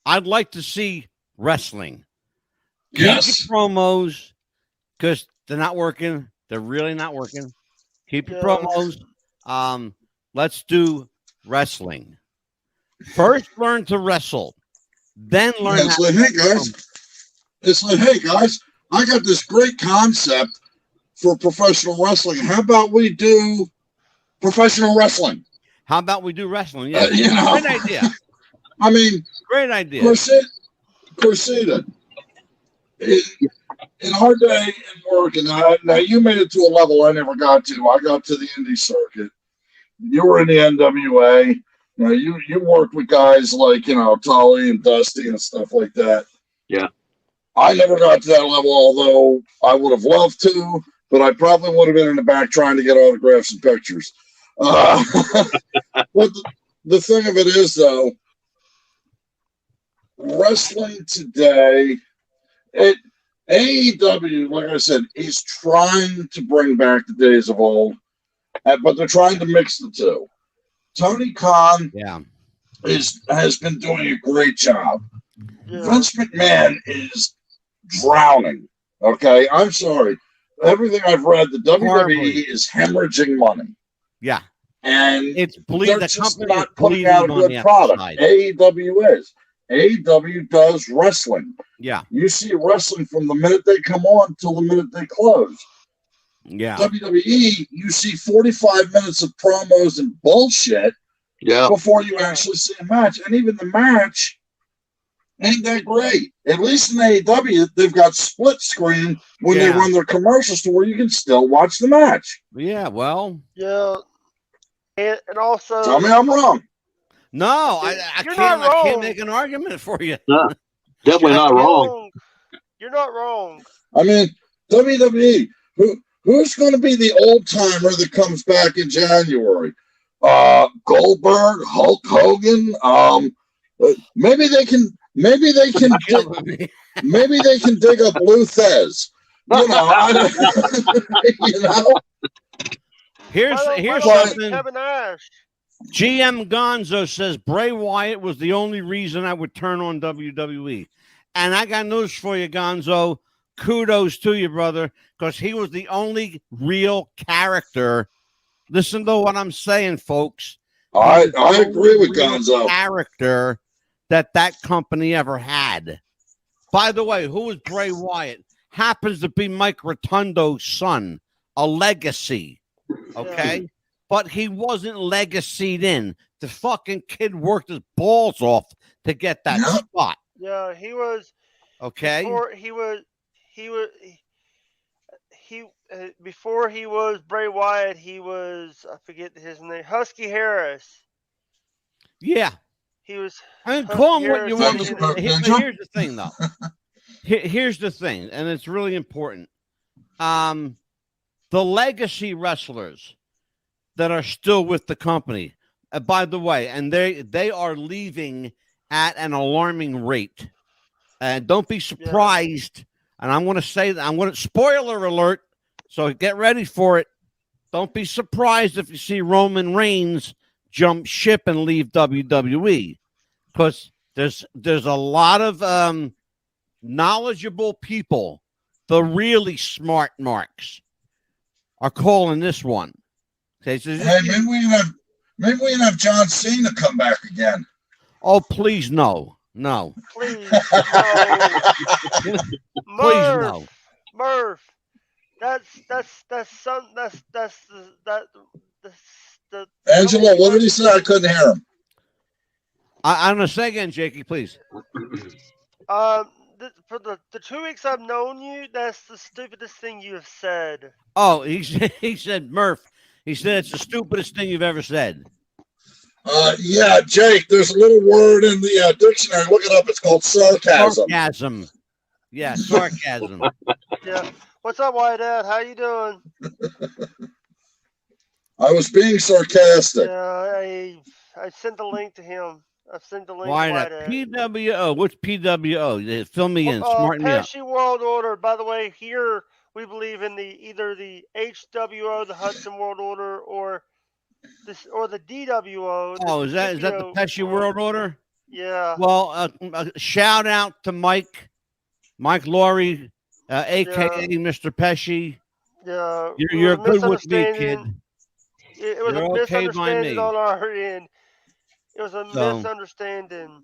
I'd like to see wrestling. Yes. Keep your promos because they're not working. They're really not working. Keep your Yeah. promos. Let's do wrestling. First, learn to wrestle. Then learn It's how like, hey guys, it's like, hey guys, I got this great concept for professional wrestling. How about we do professional wrestling? How about we do wrestling? Yeah, You know, great idea. I mean, Great idea. Korsita, in our day in work, and now you made it to a level I never got to. I got to the indie circuit. You were in the NWA. You know, you worked with guys like, you know, Tully and Dusty and stuff like that. Yeah. I never got to that level, although I would have loved to, but I probably would have been in the back trying to get autographs and pictures. But the thing of it is, though, wrestling today, AEW, like I said, is trying to bring back the days of old, but they're trying to mix the two. Tony Khan has been doing a great job. Yeah. Vince McMahon is drowning. Okay, I'm sorry. Everything I've read, the WWE is hemorrhaging money. Yeah. And It's they're the just company not is putting out a bleeding good on the product. outside. AEW is. AEW does wrestling. Yeah. You see wrestling from the minute they come on till the minute they close. Yeah. WWE, you see 45 minutes of promos and bullshit Yeah. before you actually see a match. And even the match ain't that great. At least in AEW, they've got split screen when they run their commercials to where you can still watch the match. Yeah. Well. Yeah. And also, Tell me I'm wrong. No, I You're can't. not I can't wrong. make an argument for you. No, definitely not wrong. You're not wrong. I mean, WWE, who's going to be the old timer that comes back in January? Goldberg, Hulk Hogan. Maybe they can dig up Lou Thez. You know, you know. Here's Why something. Kevin Nash. GM Gonzo says Bray Wyatt was the only reason I would turn on WWE. And I got news for you, Gonzo. Kudos to you, brother, because he was the only real character. Listen to what I'm saying, folks. I agree with Gonzo. Character that company ever had. By the way, who was Bray Wyatt? Happens to be Mike Rotundo's son, a legacy. Okay? Yeah. But he wasn't legacied in. The fucking kid worked his balls off to get that spot. Yeah, he was. Okay. Before he was Bray Wyatt, he was, I forget his name, Husky Harris. Yeah. He was. I mean, call him what you want. Ninja? Here's the thing, though. Here's the thing, and it's really important. The legacy wrestlers that are still with the company, by the way, and they are leaving at an alarming rate. And don't be surprised. And I'm going to say that spoiler alert. So get ready for it. Don't be surprised if you see Roman Reigns jump ship and leave WWE, because there's a lot of knowledgeable people, the really smart marks, are calling this one. Okay, so Hey, maybe we can have John Cena come back again. Oh, please no. Please no. Please no. Murph. That's Angelo, what did he say? I couldn't hear him. I'm going to say again, Jakey, please. For the 2 weeks I've known you, that's the stupidest thing you have said. Oh, he said, Murph. He said it's the stupidest thing you've ever said. Yeah, Jake, there's a little word in the dictionary. Look it up. It's called sarcasm. Sarcasm. Yeah, sarcasm. Yeah. What's up, White Dad? How you doing? I was being sarcastic. Yeah, I sent the link to him. I've sent the link Why to not? White Dad. PWO. What's PWO? Fill me in. Smarten me up. Pesci World Order. By the way, here we believe in either the HWO, the Hudson World Order, or the DWO. Oh, is that the Pesci World Order? Yeah. Well, shout out to Mike Laurie, aka Mr. Pesci. Yeah, You're good with me, kid. It was You're a okay by misunderstanding me. on our end. It was a So- misunderstanding.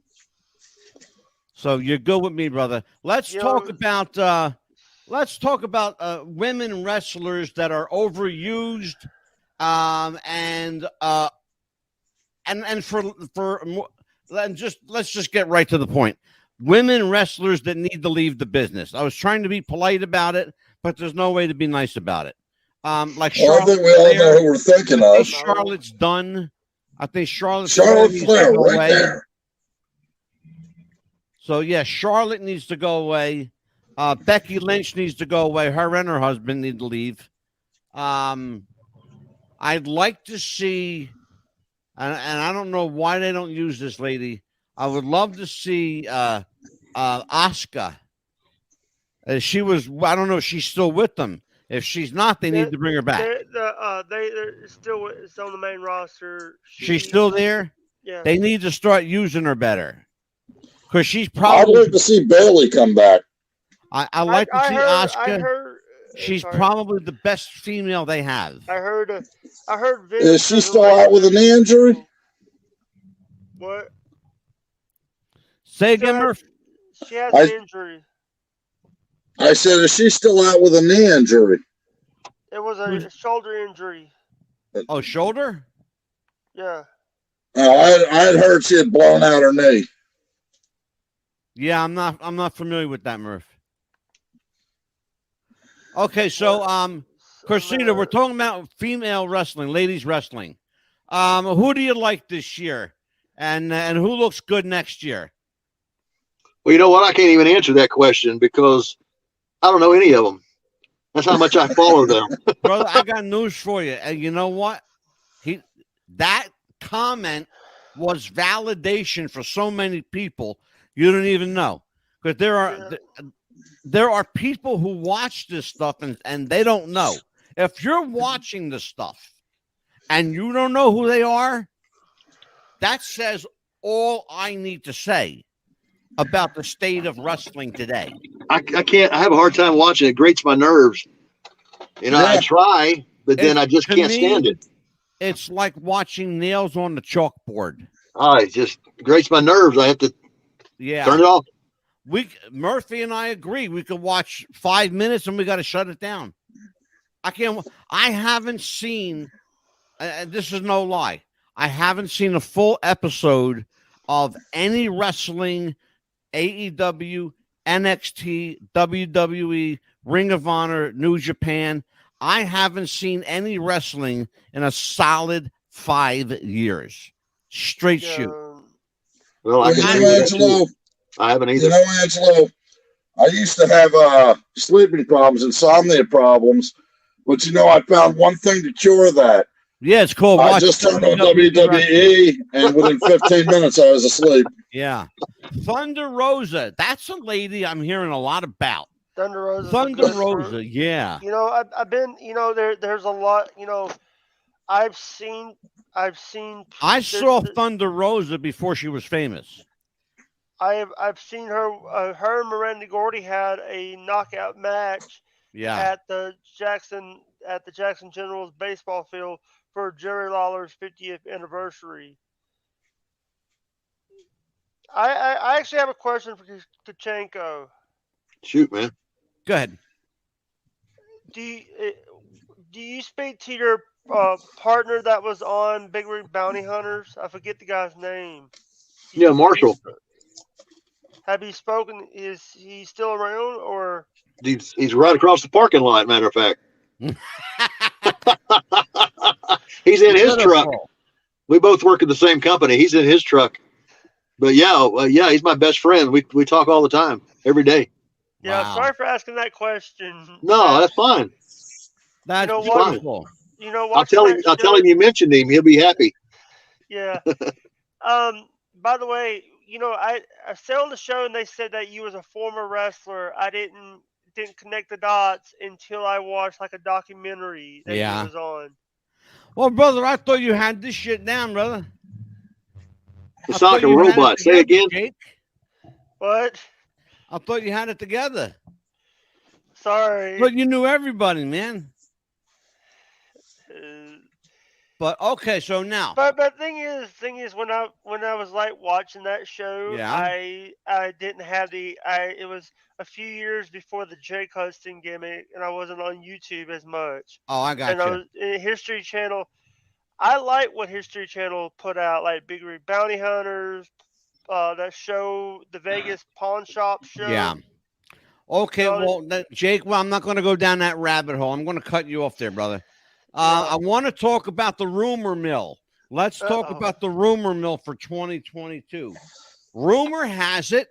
So you're good with me, brother. Let's You talk know- about women wrestlers that are overused, and let's just get right to the point. Women wrestlers that need to leave the business. I was trying to be polite about it, but there's no way to be nice about it. Like Well, I Charlotte think we all know who we're thinking I think of. Charlotte's done. I think Charlotte needs to Flair, go right away. there. So yeah, Charlotte needs to go away. Becky Lynch needs to go away. Her and her husband need to leave. I'd like to see, and I don't know why they don't use this lady. I would love to see Asuka. She was. I don't know if she's still with them. If she's not, they need to bring her back. They're still it's on the main roster. She's still there. Yeah. They need to start using her better. Because she's I'd probably. like to see Bailey come back. I like to see Asuka. She's sorry. probably the best female they have. I heard Vince Is she said still who- out with a knee injury? What? Say Still again, has- Murph. She has I- an injury. I said, is she still out with a knee injury? It was a shoulder injury. Oh, shoulder? Yeah. Oh, I'd heard she had blown out her knee. Yeah, I'm not familiar with that, Murph. Okay, so Korsita, we're talking about female wrestling, ladies wrestling. Who do you like this year, and who looks good next year? Well, you know what? I can't even answer that question because I don't know any of them. That's how much I follow them. Brother, I got news for you. And you know what? That comment was validation for so many people you don't even know. Because there are people who watch this stuff and they don't know. If you're watching this stuff and you don't know who they are, that says all I need to say about the state of wrestling today. I can't. I have a hard time watching it. It grates my nerves. You know, I try, but then I just can't stand it. It's like watching nails on the chalkboard. It just grates my nerves. I have to turn it off. Murphy and I agree. We could watch 5 minutes and we got to shut it down. I haven't seen, and this is no lie, I haven't seen a full episode of any wrestling, AEW, NXT, WWE, Ring of Honor, New Japan. I haven't seen any wrestling in a solid 5 years. Straight shoot. Well, I haven't either. You know, Angelo, I used to have sleeping problems, insomnia problems, but you know, I found one thing to cure that. Yeah, it's called. I just turned on WWE, and within 15 minutes, I was asleep. Yeah. Thunder Rosa. That's a lady I'm hearing a lot about. Thunder Rosa. Thunder Rosa, yeah. You know, I've been, you know, there's a lot, you know, I've seen. I saw Thunder Rosa before she was famous. I've seen her. Her and Miranda Gordy had a knockout match. Yeah. At the Jackson Generals baseball field for Jerry Lawler's 50th anniversary. I actually have a question for Korchenko. Shoot, man. Go ahead. Do you speak to your partner that was on Big Rig Bounty Hunters? I forget the guy's name. Yeah, Marshall. Have you spoken? Is he still around or? He's right across the parking lot, matter of fact. He's in his truck. We both work at the same company. He's in his truck. But yeah, he's my best friend. We talk all the time, every day. Yeah, Wow. sorry for asking that question. No, that's fine. That's wonderful. You know what? I'll tell him you mentioned him. He'll be happy. Yeah. By the way, you know, I said on the show and they said that you was a former wrestler. I didn't connect the dots until I watched like a documentary that he was on. Well, brother, I thought you had this shit down, brother. It's like a robot. Say again. Jake. What? I thought you had it together. Sorry. But you knew everybody, man. Uh, But okay, so now, But thing is, when I was like watching that show, yeah. I didn't have it was a few years before the Jake Hudson gimmick, and I wasn't on YouTube as much. Oh, I got And I you. was in History Channel. I like what History Channel put out, like Big Rig Bounty Hunters, that show, the Vegas Pawn Shop show. Yeah. Okay, You know, well, Jake, well, I'm not going to go down that rabbit hole. I'm going to cut you off there, brother. I want to talk about the rumor mill. Let's talk about the rumor mill for 2022. Rumor has it,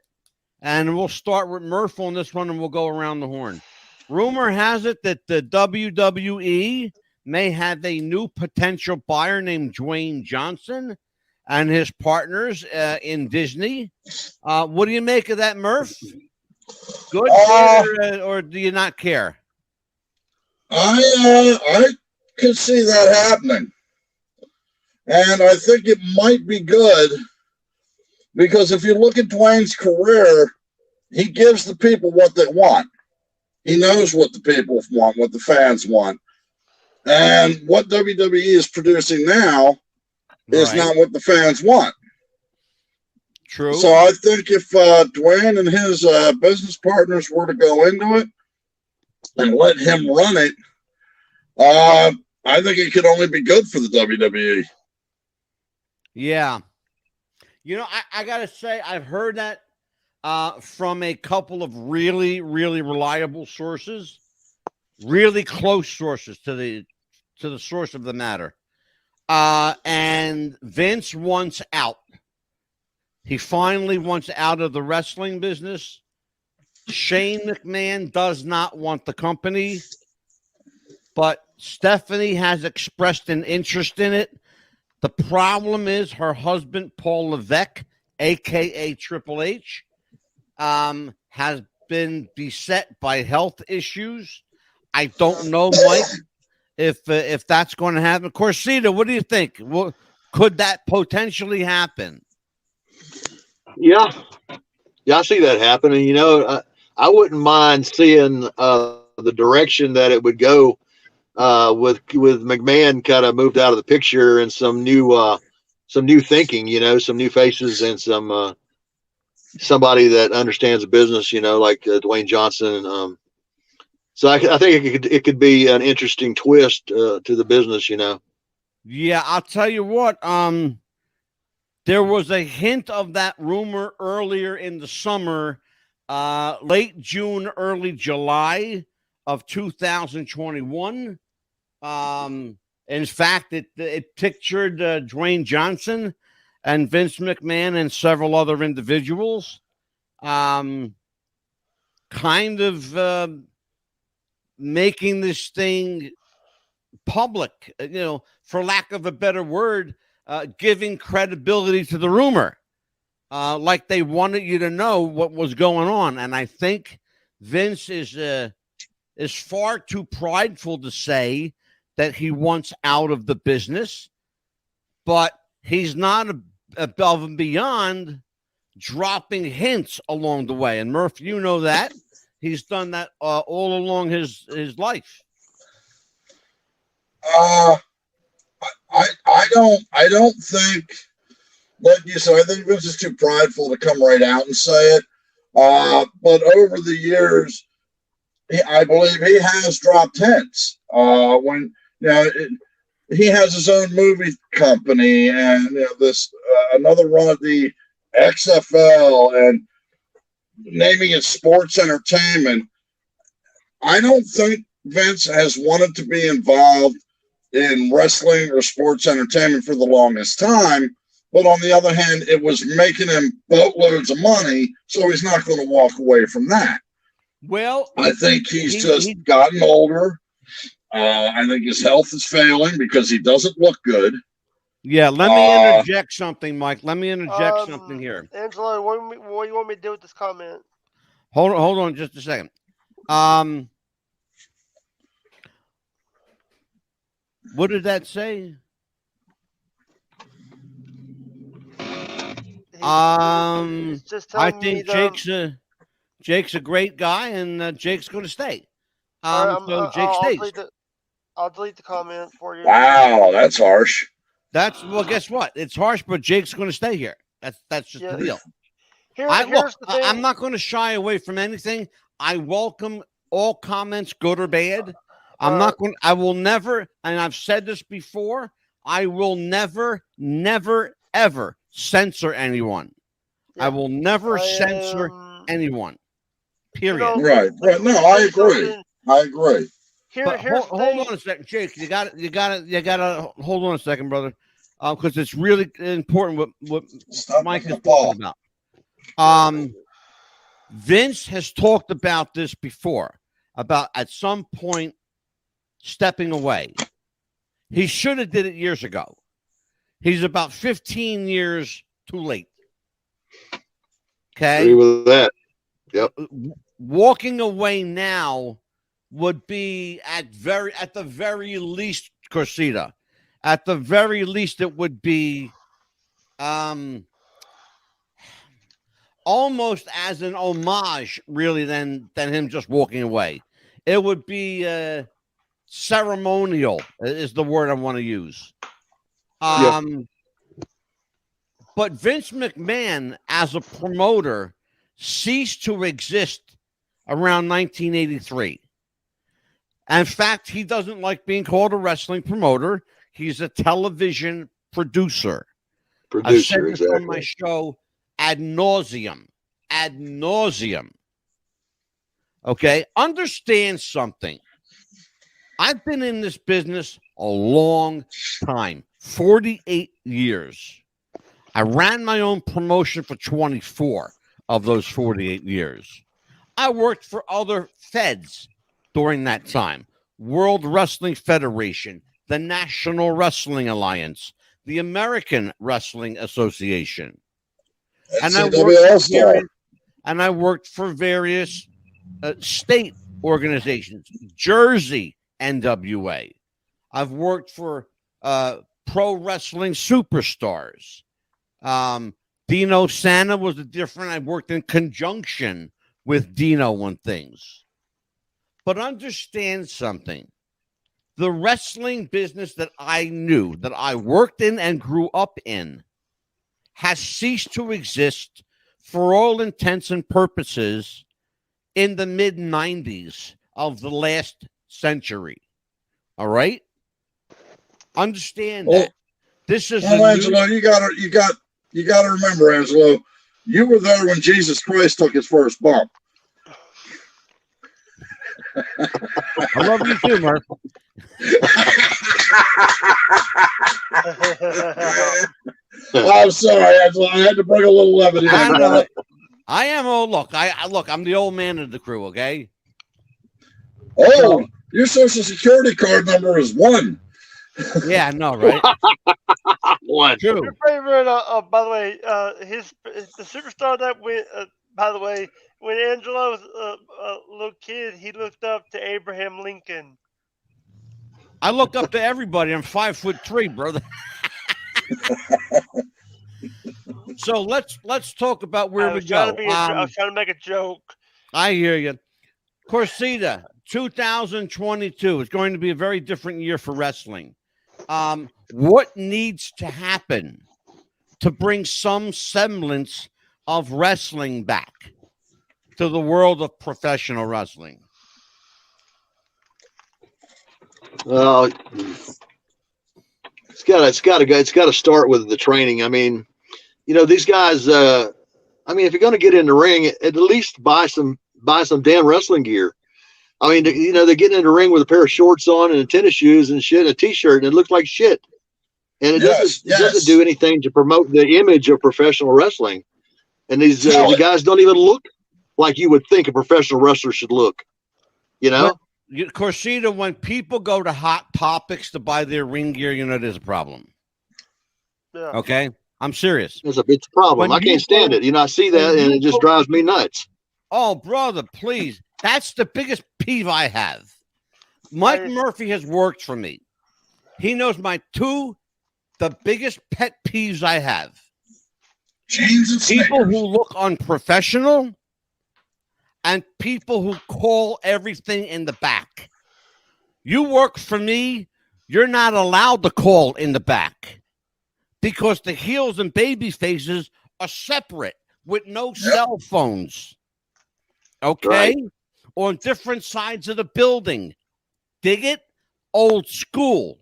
and we'll start with Murph on this one, and we'll go around the horn. Rumor has it that the WWE may have a new potential buyer named Dwayne Johnson and his partners in Disney. What do you make of that, Murph? Good, or do you not care? I could see that happening, and I think it might be good because if you look at Dwayne's career, he gives the people what they want. He knows what the people want, what the fans want, and what WWE is producing now is not what the fans want. True. So I think if Dwayne and his business partners were to go into it and let him run it, I think it could only be good for the WWE. Yeah. You know, I got to say, I've heard that from a couple of really, really reliable sources, really close sources to the source of the matter. And Vince wants out. He finally wants out of the wrestling business. Shane McMahon does not want the company, but Stephanie has expressed an interest in it. The problem is her husband, Paul Levesque, a.k.a. Triple H, has been beset by health issues. I don't know, Mike, if that's going to happen. Korsita, what do you think? Could that potentially happen? Yeah, I see that happening. You know, I wouldn't mind seeing the direction that it would go with McMahon kind of moved out of the picture and some new thinking. You know, some new faces and some somebody that understands the business. You know, like Dwayne Johnson. So I think it could be an interesting twist to the business. You know. Yeah, I'll tell you what. There was a hint of that rumor earlier in the summer, late June, early July of 2021. In fact, it pictured Dwayne Johnson and Vince McMahon and several other individuals kind of making this thing public, you know, for lack of a better word, giving credibility to the rumor, like they wanted you to know what was going on. And I think Vince is far too prideful to say that he wants out of the business, but he's not above and beyond dropping hints along the way. And Murph, you know that he's done that all along his life. I don't think, like you said, I think Vince is too prideful to come right out and say it. But over the years, I believe he has dropped hints. When he has his own movie company and this another run of the XFL and naming it sports entertainment. I don't think Vince has wanted to be involved in wrestling or sports entertainment for the longest time. But on the other hand, it was making him boatloads of money, so he's not going to walk away from that. Well, I think he's gotten older. I think his health is failing because he doesn't look good. Yeah, let me interject something, Mike. Let me interject something here. Angelo, what do you want me to do with this comment? Hold on just a second. What did that say? Just I think Jake's a great guy, and Jake's going to stay. All right, So Jake I'll stays. I'll delete the comment for you. Wow, that's harsh. Well, guess what? It's harsh, but Jake's going to stay here. That's just Yeah. the deal. Here's the thing. I'm not going to shy away from anything. I welcome all comments, good or bad. I will never, and I've said this before, I will never, ever censor anyone. Yeah. I will never censor anyone. Period. Right. No, I agree. But hold on a second, Jake. You got to hold on a second, brother, because it's really important what Mike is talking about. Vince has talked about this before, about at some point stepping away. He should have did it years ago. He's about 15 years too late. Okay. Agree with that. Yep. Walking away now would be at the very least, Korsita. At the very least, it would be almost as an homage, really, than him just walking away. It would be ceremonial, is the word I want to use. But Vince McMahon, as a promoter, ceased to exist around 1983. In fact, he doesn't like being called a wrestling promoter. He's a television producer. I've said this on my show ad nauseum. Okay? Understand something. I've been in this business a long time, 48 years. I ran my own promotion for 24 of those 48 years. I worked for other feds during that time. World Wrestling Federation, the National Wrestling Alliance, the American Wrestling Association. And I worked for various state organizations, Jersey NWA. I've worked for Pro Wrestling Superstars. Dino Santa was I worked in conjunction with Dino on things. But understand something. The wrestling business that I knew, that I worked in and grew up in, has ceased to exist for all intents and purposes in the mid-90s of the last century. All right? Understand that. This is Angelo, you gotta remember, Angelo, you were there when Jesus Christ took his first bump. I love you too, Murph. I'm sorry, Angelo. I had to bring a little levity. I am. Oh, look, I'm the old man of the crew. Okay. Oh, your social security card number is 1. Yeah, I know, right? One. True. Your favorite, by the way, the superstar that went. By the way, when Angelo was a little kid, he looked up to Abraham Lincoln. I look up to everybody. I'm 5'3", brother. So let's talk about where we go. I was trying to make a joke. I hear you. Korsita, 2022 is going to be a very different year for wrestling. What needs to happen to bring some semblance of wrestling back to the world of professional wrestling? It's got to start with the training. I mean, these guys. If you're going to get in the ring, at least buy some damn wrestling gear. I mean, they're getting in the ring with a pair of shorts on and tennis shoes and shit, and a t-shirt, and it looks like shit. And it doesn't do anything to promote the image of professional wrestling. And these the guys don't even look like you would think a professional wrestler should look. Korsita, when people go to Hot Topics to buy their ring gear, there's a problem. Yeah. Okay? I'm serious. It's a problem. I can't stand it. I see that, and it just drives me nuts. Oh, brother, please. That's the biggest peeve I have. Mike Murphy has worked for me. He knows the biggest pet peeves I have. People who look unprofessional and people who call everything in the back. You work for me, you're not allowed to call in the back because the heels and baby faces are separate with no cell phones. Okay? Right. On different sides of the building. Dig it? Old school.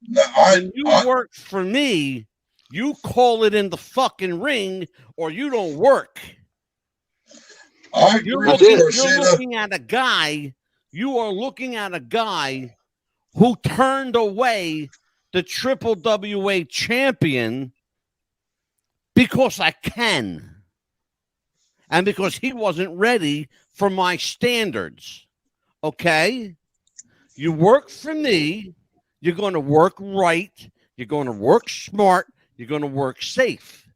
When you work for me, you call it in the fucking ring or you don't work. You're looking at a guy. You are looking at a guy who turned away the Triple WA champion because I can. And because he wasn't ready for my standards. Okay? You work for me. You're going to work right. You're going to work smart. You're going to work safe.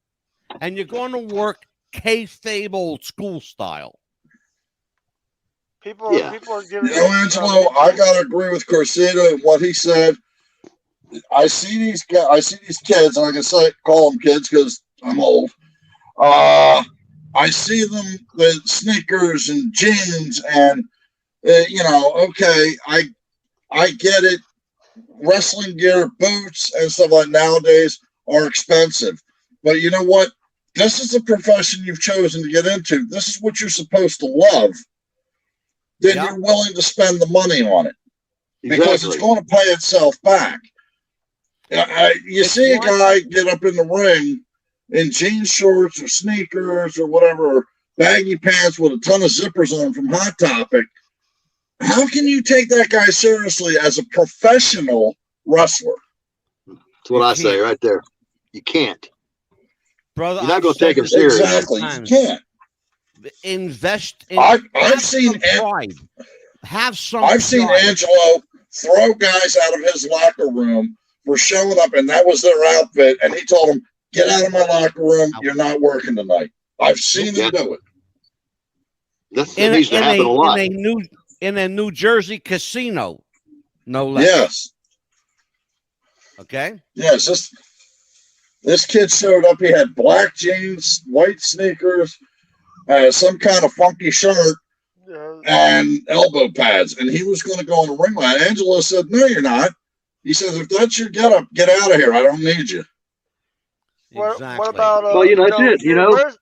And you're going to work kayfabe old school style. People are giving. You know, Angelo, I gotta agree with Korsita and what he said. I see these kids, and I can call them kids because I'm old. I see them with sneakers and jeans, and okay, I get it. Wrestling gear, boots, and stuff like nowadays are expensive, but you know what? This is the profession you've chosen to get into. This is what you're supposed to love. Then you're willing to spend the money on it because it's going to pay itself back. You see a guy get up in the ring in jean shorts or sneakers or whatever, or baggy pants with a ton of zippers on from Hot Topic. How can you take that guy seriously as a professional wrestler? That's what I say right there. You can't. Brother, you're not going to take him seriously. Exactly. You can't. Invest in I've seen pride. Have some I've seen Angelo throw guys out of his locker room for showing up, and that was their outfit, and he told them, "Get out of my locker room. You're not working tonight." I've seen him do it. That needs to happen a lot. In a New Jersey casino, no less. Yes. Okay. Yes. This kid showed up. He had black jeans, white sneakers, some kind of funky shirt, and elbow pads, and he was going to go on the ring line. Angelo said, "No, you're not." He says, "If that's your getup, get out of here. I don't need you." Exactly. What about? That's it.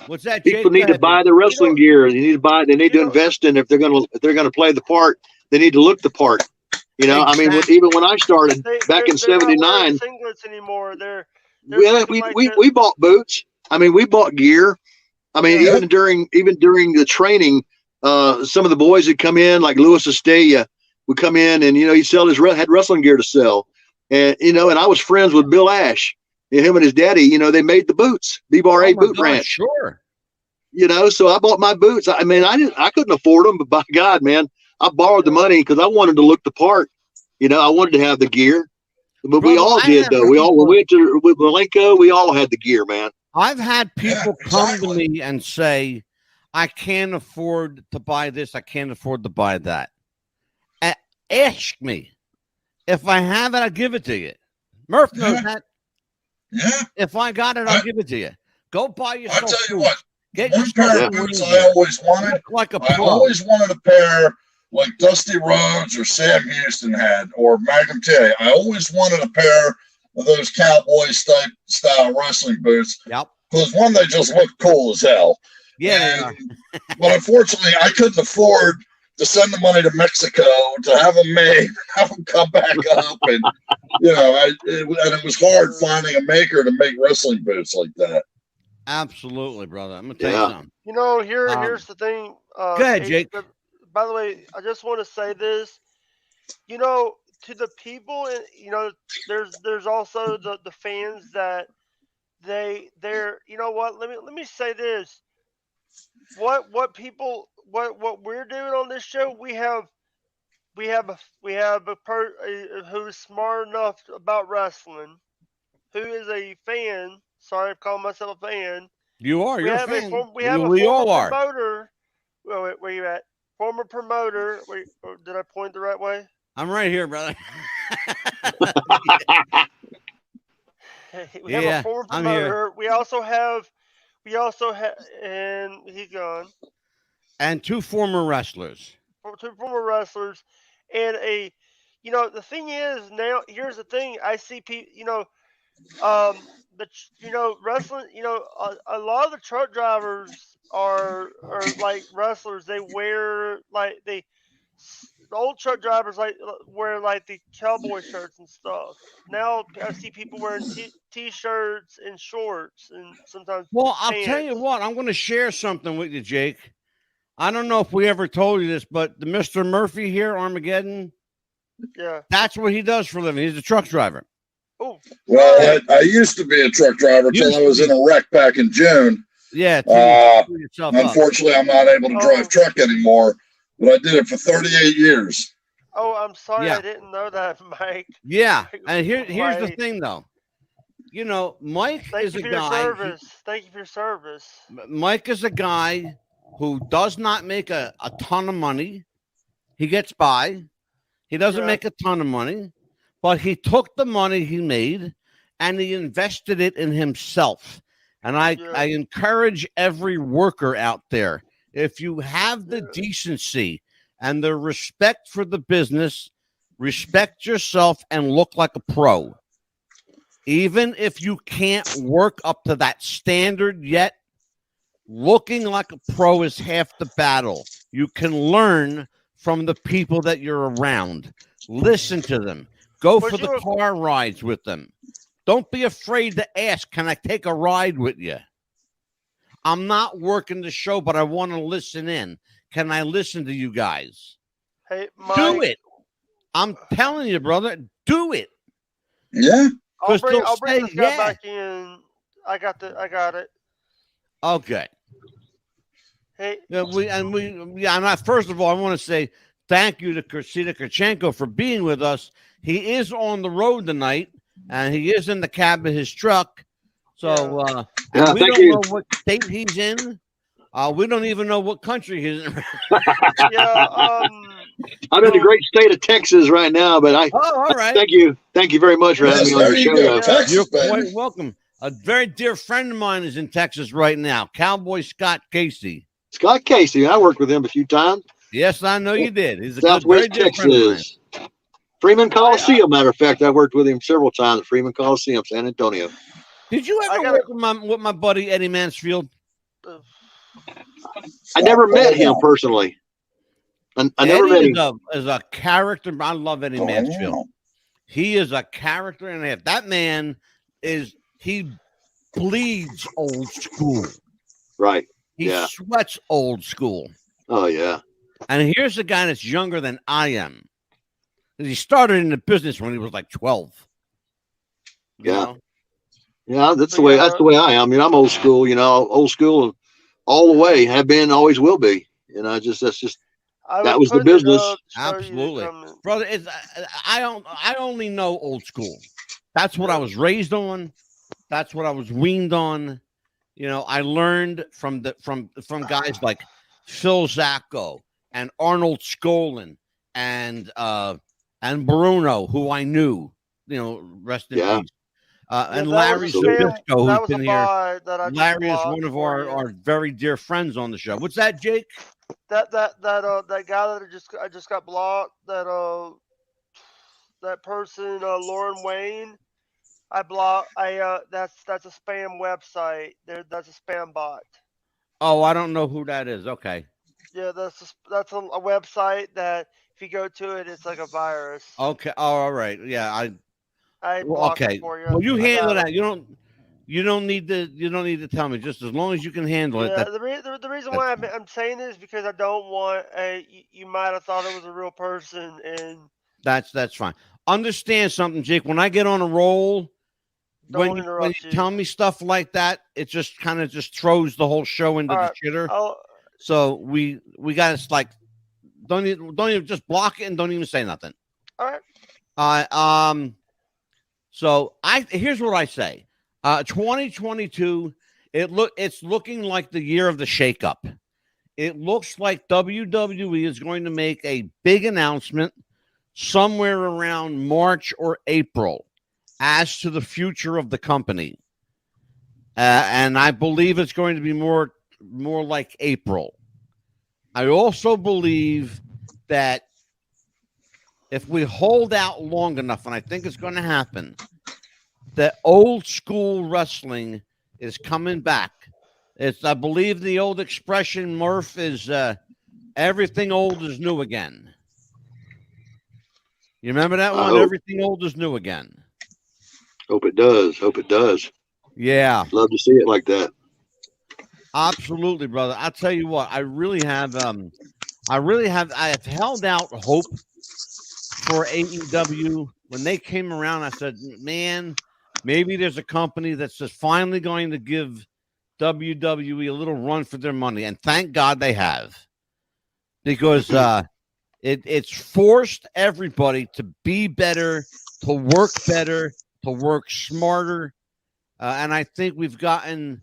What's that? People need to buy the wrestling gear. They need to buy. They need to invest in. If they're going to play the part, they need to look the part. Exactly. I mean, even when I started back in '79, singlets anymore. We bought boots. I mean, we bought gear. I mean, even during the training, some of the boys that come in, like Louis Estella, would come in and he had wrestling gear to sell, and and I was friends with Bill Ash, and him and his daddy. They made the boots, B-Bar 8 Boot Ranch. Sure. So I bought my boots. I mean, I couldn't afford them, but by God, man, I borrowed the money because I wanted to look the part. I wanted to have the gear, but we all did though. We all went with Malenko. We all had the gear, man. I've had people come to me and say, "I can't afford to buy this. I can't afford to buy that." Ask me if I have it. I'll give it to you. Murph knows that. Yeah. If I got it, I'll give it to you. Go buy yourself. I'll tell you what. Get one pair of boots I always wanted. I always wanted a pair like Dusty Rhodes or Sam Houston had, or Magnum J. I always wanted a pair of those cowboy style wrestling boots. Yep. Because one, they just look cool as hell. Yeah. But unfortunately, I couldn't afford to send the money to Mexico to have them made, have them come back up, and it was hard finding a maker to make wrestling boots like that. Absolutely, brother. I'm gonna tell you something. Here's the thing. Go ahead, Jake. By the way, I just want to say this. To the people, there's also the fans that they're. You know what? Let me say this. What we're doing on this show, we have a person who's smart enough about wrestling, who is a fan. Sorry, I'm calling myself a fan. You are. You're a fan. We have a former promoter. Wait, where you at? Former promoter. Wait, did I point the right way? I'm right here, brother. We have a former promoter. We also have, and he's gone. And two former wrestlers. two former wrestlers, and the thing is now. Here's the thing: I see people, but wrestling, a lot of the truck drivers are like wrestlers. They wear the old truck drivers wear like the cowboy shirts and stuff. Now I see people wearing t-shirts and shorts and sometimes Well, I'll tell you pants. what. I'm going to share something with you, Jake. I don't know if we ever told you this, but the Mr. Murphy here, Armageddon, Yeah. that's what he does for a living. He's a truck driver. Oh. Well, I used to be a truck driver until I was in a wreck back in June. Yeah. Unfortunately, I'm not able to drive truck anymore, but I did it for 38 years. Oh, I'm sorry. Yeah. I didn't know that, Mike. Yeah. And here's the thing, though. Mike Thank is you a for your guy. service. Thank you for your service. Mike is a guy who does not make a ton of money. He gets by. He doesn't make a ton of money, but he took the money he made and he invested it in himself. And I encourage every worker out there, if you have the decency and the respect for the business, respect yourself and look like a pro. Even if you can't work up to that standard yet, looking like a pro is half the battle. You can learn from the people that you're around. Listen to them. Go for the car rides with them. Don't be afraid to ask, can I take a ride with you? I'm not working the show, but I want to listen in. Can I listen to you guys? Hey, Mike. Do it. I'm telling you, brother, do it. Yeah. I'll bring this guy back in. I got it. Okay. Hey. First of all, I want to say thank you to Korsita Korchenko for being with us. He is on the road tonight, and he is in the cab of his truck. So we don't know what state he's in. We don't even know what country he's in. I'm in the great state of Texas right now, but all right. Thank you very much for having me on the show. You're quite welcome. A very dear friend of mine is in Texas right now, Cowboy Scott Casey. Scott Casey, I worked with him a few times. Yes, I know you did. He's a Southwest Texas. Freeman Coliseum, matter of fact, I worked with him several times at Freeman Coliseum, San Antonio. Did you ever work with my buddy Eddie Mansfield? I never met him personally. I never met him. As a character, I love Eddie Mansfield. Wow. He is a character and a half. That man he bleeds old school. Right. He sweats old school. Oh, yeah. And here's a guy that's younger than I am. He started in the business when he was like 12. Yeah. Yeah, that's the way I am. I mean, I'm old school, old school and all the way, have been, always will be. That was the business. Absolutely. Brother, I only know old school. That's what I was raised on. That's what I was weaned on. I learned from guys like Phil Zacco and Arnold Skolin and Bruno, who I knew, rest in peace. And Larry Zabisco, who's been here. Larry is one of our very dear friends on the show. What's that, Jake? That guy that I just got blocked. That person, Lauren Wayne. I blocked. That's a spam website. That's a spam bot. Oh, I don't know who that is. Okay. Yeah, that's a website that if you go to it, it's like a virus. Okay. Oh, all right. Yeah, okay. For you. Well, you handle that. You don't need to tell me. Just as long as you can handle it. The reason why I'm saying this is because I don't want you might have thought it was a real person, and that's fine. Understand something, Jake. When I get on a roll, when you tell me stuff like that, it just kind of throws the whole show into the shitter. So we got to don't even just block it and don't even say nothing. All right. So here's what I say. 2022, it's looking like the year of the shakeup. It looks like WWE is going to make a big announcement somewhere around March or April as to the future of the company. And I believe it's going to be more like April. I also believe that if we hold out long enough, and I think it's going to happen, that old school wrestling is coming back. It's, I believe the old expression, Murph, is everything old is new again. You remember that one? Everything old is new again. Hope it does. Hope it does. Yeah. Love to see it like that. Absolutely, brother. I'll tell you what, I have held out hope for AEW. When they came around, I said, man, maybe there's a company that's just finally going to give WWE a little run for their money. And thank God they have. Because it's forced everybody to be better, to work better, to work smarter. And I think we've gotten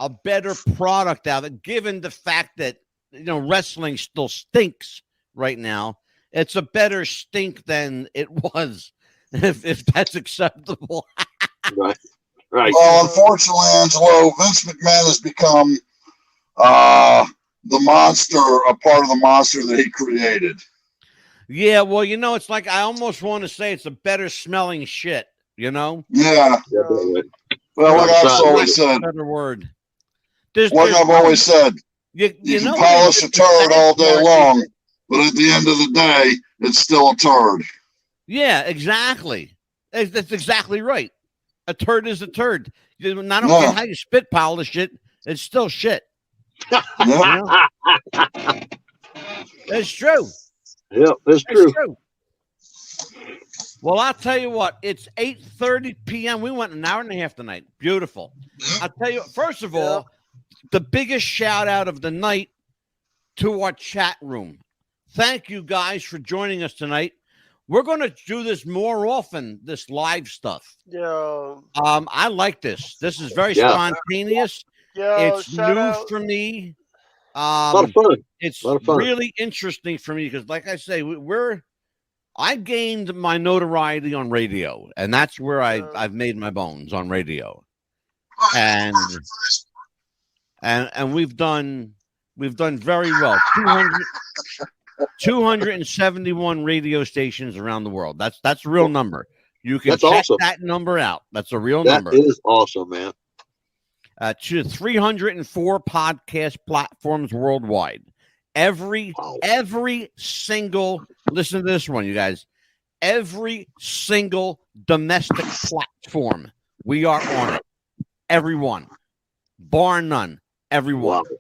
a better product out of it, given the fact that, you know, wrestling still stinks right now. It's a better stink than it was, if that's acceptable. Right. Right. Well, unfortunately, Angelo, Vince McMahon has become the monster, a part of the monster that he created. Yeah, well, you know, it's like I almost want to say it's a better smelling shit, you know? Yeah. Well, like I've always said, Better word. I've always said, you can polish a turd all day long, but at the end of the day, it's still a turd. Yeah, exactly. That's exactly right. A turd is a turd. I don't care how you spit polish it, it's still shit. You know? That's true. Yeah, that's true. Well, I'll tell you what, it's 8:30 p.m. We went an hour and a half tonight. Beautiful. I'll tell you, first of all, the biggest shout out of the night to our chat room. Thank you guys for joining us tonight. We're going to do this more often, this live stuff. Yeah. I like this. This is very spontaneous. Yeah. It's new for me. A lot of fun. It's really interesting for me because, like I say, I gained my notoriety on radio, and that's where I've made my bones on radio, and we've done very well. 271 radio stations around the world. That's a real number. You can check that number out. That's a real number. That is awesome, man. To 304 podcast platforms worldwide. Every single, listen to this one, you guys. Every single domestic platform, we are on it. Everyone, bar none, everyone. Wow.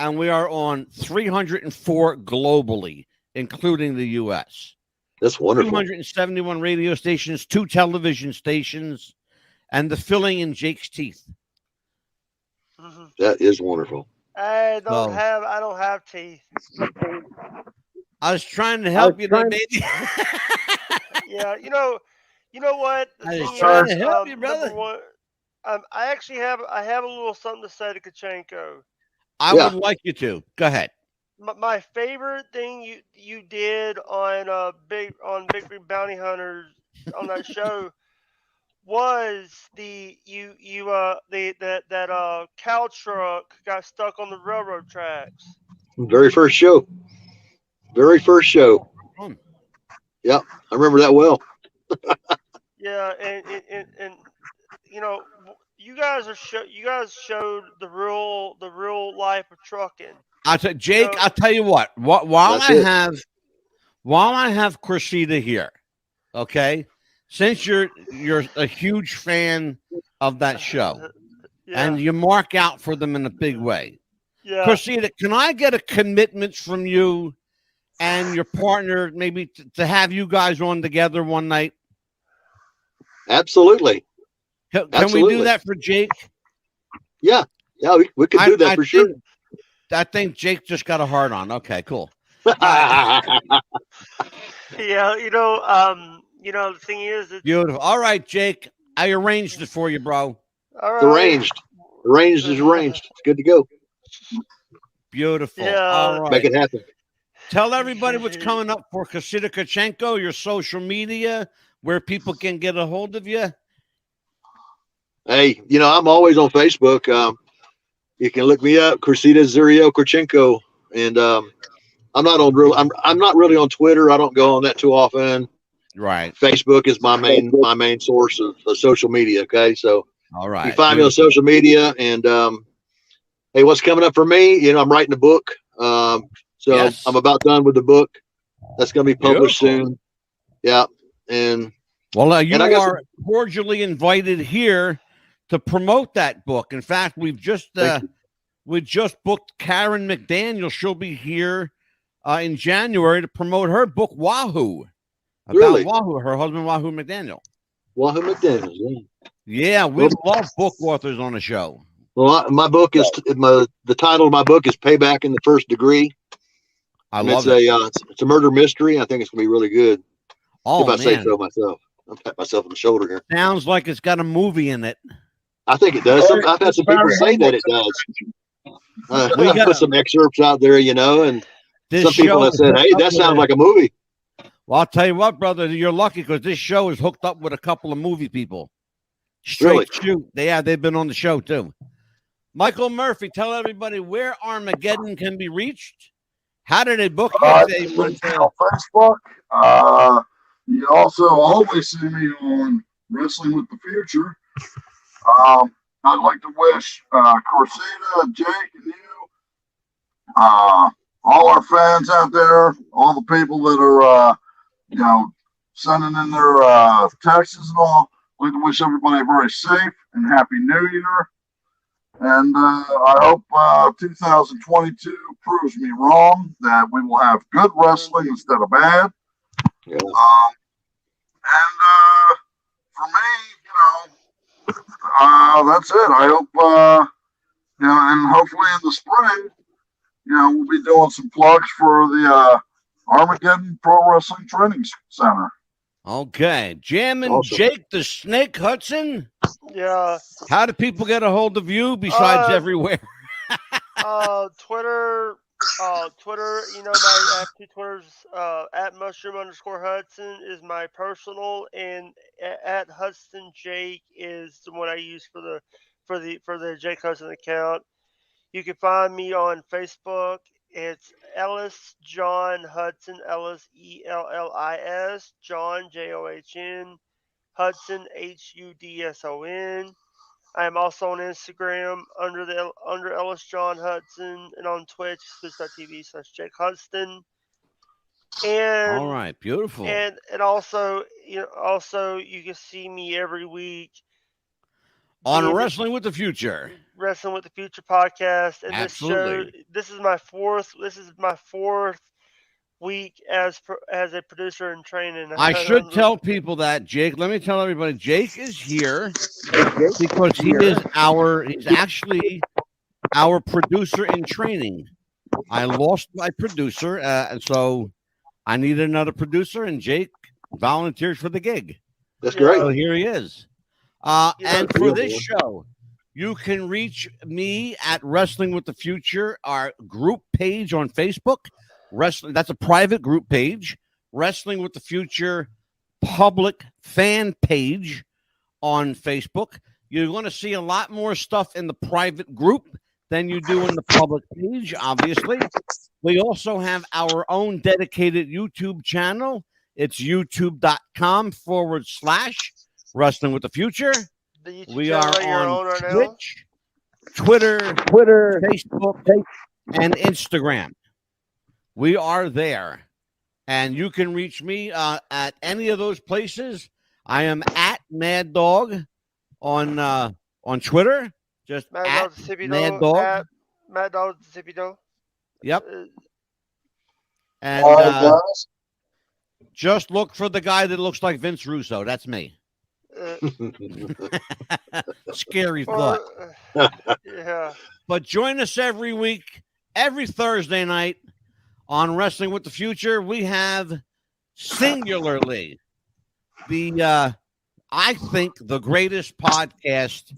And we are on 304 globally, including the U.S. That's wonderful. 271 radio stations, 2 television stations, and the filling in Jake's teeth. That is wonderful. I don't have teeth. I was trying to help you there, baby. Yeah, you know what? I was trying to help you, brother. One, I have a little something to say to Korchenko. I would like you to. Go ahead. My favorite thing you did on Big Bounty Hunters on that show was that cow truck got stuck on the railroad tracks. Very first show. Yeah, I remember that well. Yeah, and you know, you guys showed the real life of trucking. Jake, I'll tell you what. While I have Korsita here, okay, since you're a huge fan of that show, and you mark out for them in a big way, Korsita, can I get a commitment from you and your partner, maybe to have you guys on together one night? Absolutely. Can we do that for Jake? Yeah, we can do that for sure. I think Jake just got a hard on. Okay, cool. Yeah, the thing is, it's beautiful. All right, Jake, I arranged it for you, bro. All right. It's arranged. Arranged is arranged. It's good to go. Beautiful. Yeah. All right. Make it happen. Tell everybody what's coming up for Korsita Korchenko, your social media, where people can get a hold of you. Hey, I'm always on Facebook. You can look me up, Korsita Korchenko, and I'm not really on Twitter. I don't go on that too often. Right. Facebook is my main source of social media. Okay, so All right. you find me on social media, and hey, what's coming up for me? You know, I'm writing a book. So Yes. I'm about done with the book. That's going to be published Beautiful. soon. Yeah, and Well, you and I got are cordially invited here to promote that book. In fact, we just booked Karen McDaniel. She'll be here in January to promote her book Wahoo. About Really? Wahoo, her husband Wahoo McDaniel. Wahoo McDaniels. Yeah. Yeah, we love book authors on the show. Well, my book is the title of my book is Payback in the First Degree. I And love it's it. It's a murder mystery. I think it's gonna be really good. Oh, if I say man. so myself. I'll pat myself on the shoulder here. Sounds like it's got a movie in it. I think it does. I've had some people say that it does. We I got- put some excerpts out there, you know, and This some people show have is said, hooked "Hey, up that with sounds a- like a movie." Well, I'll tell you what, brother, you're lucky because this show is hooked up with a couple of movie people. Straight Really? shoot. They've been on the show too. Michael Murphy, tell everybody where Armageddon can be reached. How do they book you? if they You want can see me to- on Facebook. You can also always see me on Wrestling with the Future. I'd like to wish Korsita, Jake, and you, all our fans out there, all the people that are, sending in their texts and all. I'd like to wish everybody a very safe and happy New Year. And I hope 2022 proves me wrong, that we will have good wrestling instead of bad. Yeah. And for me, that's it. I hope, and hopefully in the spring, we'll be doing some plugs for the Armageddon Pro Wrestling Training Center. Okay. Jammimg Awesome. Jake the Snake Hudson. Yeah. How do people get a hold of you besides everywhere? Twitter, I have two Twitters. At mushroom_Hudson is my personal, and at Hudson Jake is the one I use for the Jake Hudson account. You can find me on Facebook. It's Ellis John Hudson, Ellis ELLIS, John JOHN, Hudson HUDSON. I am also on Instagram under Ellis John Hudson, and on Twitch, twitch.tv/Jake Hudson. And All right, beautiful. And also you can see me every week On being Wrestling with the Future. Wrestling with the Future podcast, and Absolutely. this is my fourth week as a producer in training. I should tell people that Jake. Let me tell everybody, Jake is here because he's actually our producer in training. I lost my producer, and so I needed another producer, and Jake volunteers for the gig. That's great. So here he is. And for this show, you can reach me at Wrestling with the Future, our group page on Facebook. That's a private group page. Wrestling with the Future public fan page on Facebook. You're going to see a lot more stuff in the private group than you do in the public page, obviously. We also have our own dedicated YouTube channel. It's youtube.com/Wrestling with the Future. We are on right Twitch, Twitter, Facebook, and Instagram. We are there. And you can reach me at any of those places. I am at Maddog on Twitter. Just at Maddog. Maddog DiSipio. Yep. All right, And guys. just look for the guy that looks like Vince Russo. That's me. Scary thought. Yeah. But join us every week, every Thursday night on Wrestling with the Future. We have singularly I think the greatest podcast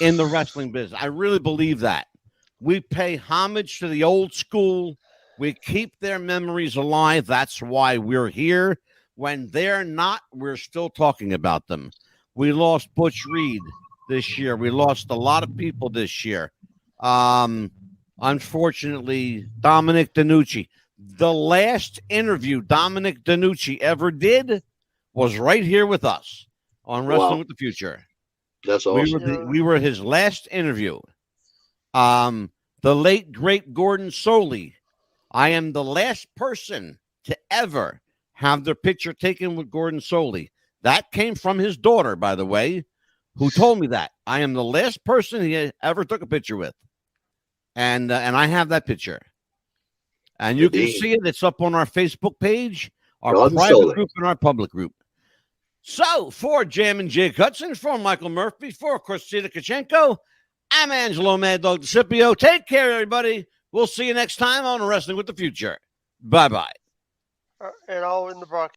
in the wrestling business. I really believe that. We pay homage to the old school. We keep their memories alive. That's why we're here. When they're not, we're still talking about them. We lost Butch Reed this year. We lost a lot of people this year. Unfortunately, Dominic DeNucci. The last interview Dominic DeNucci ever did was right here with us on Wrestling Wow. with the Future. That's awesome. We were his last interview. The late, great Gordon Soley. I am the last person to ever have their picture taken with Gordon Soley. That came from his daughter, by the way, who told me that. I am the last person he ever took a picture with. And I have that picture. And you can see it. It's up on our Facebook page, our private group, and our public group. So, for Jammimg Jake Hudson, for Michael Murphy, for Korsita Korchenko, I'm Angelo Maddog DiSipio. Take care, everybody. We'll see you next time on Wrestling with the Future. Bye-bye. And all in the broadcast.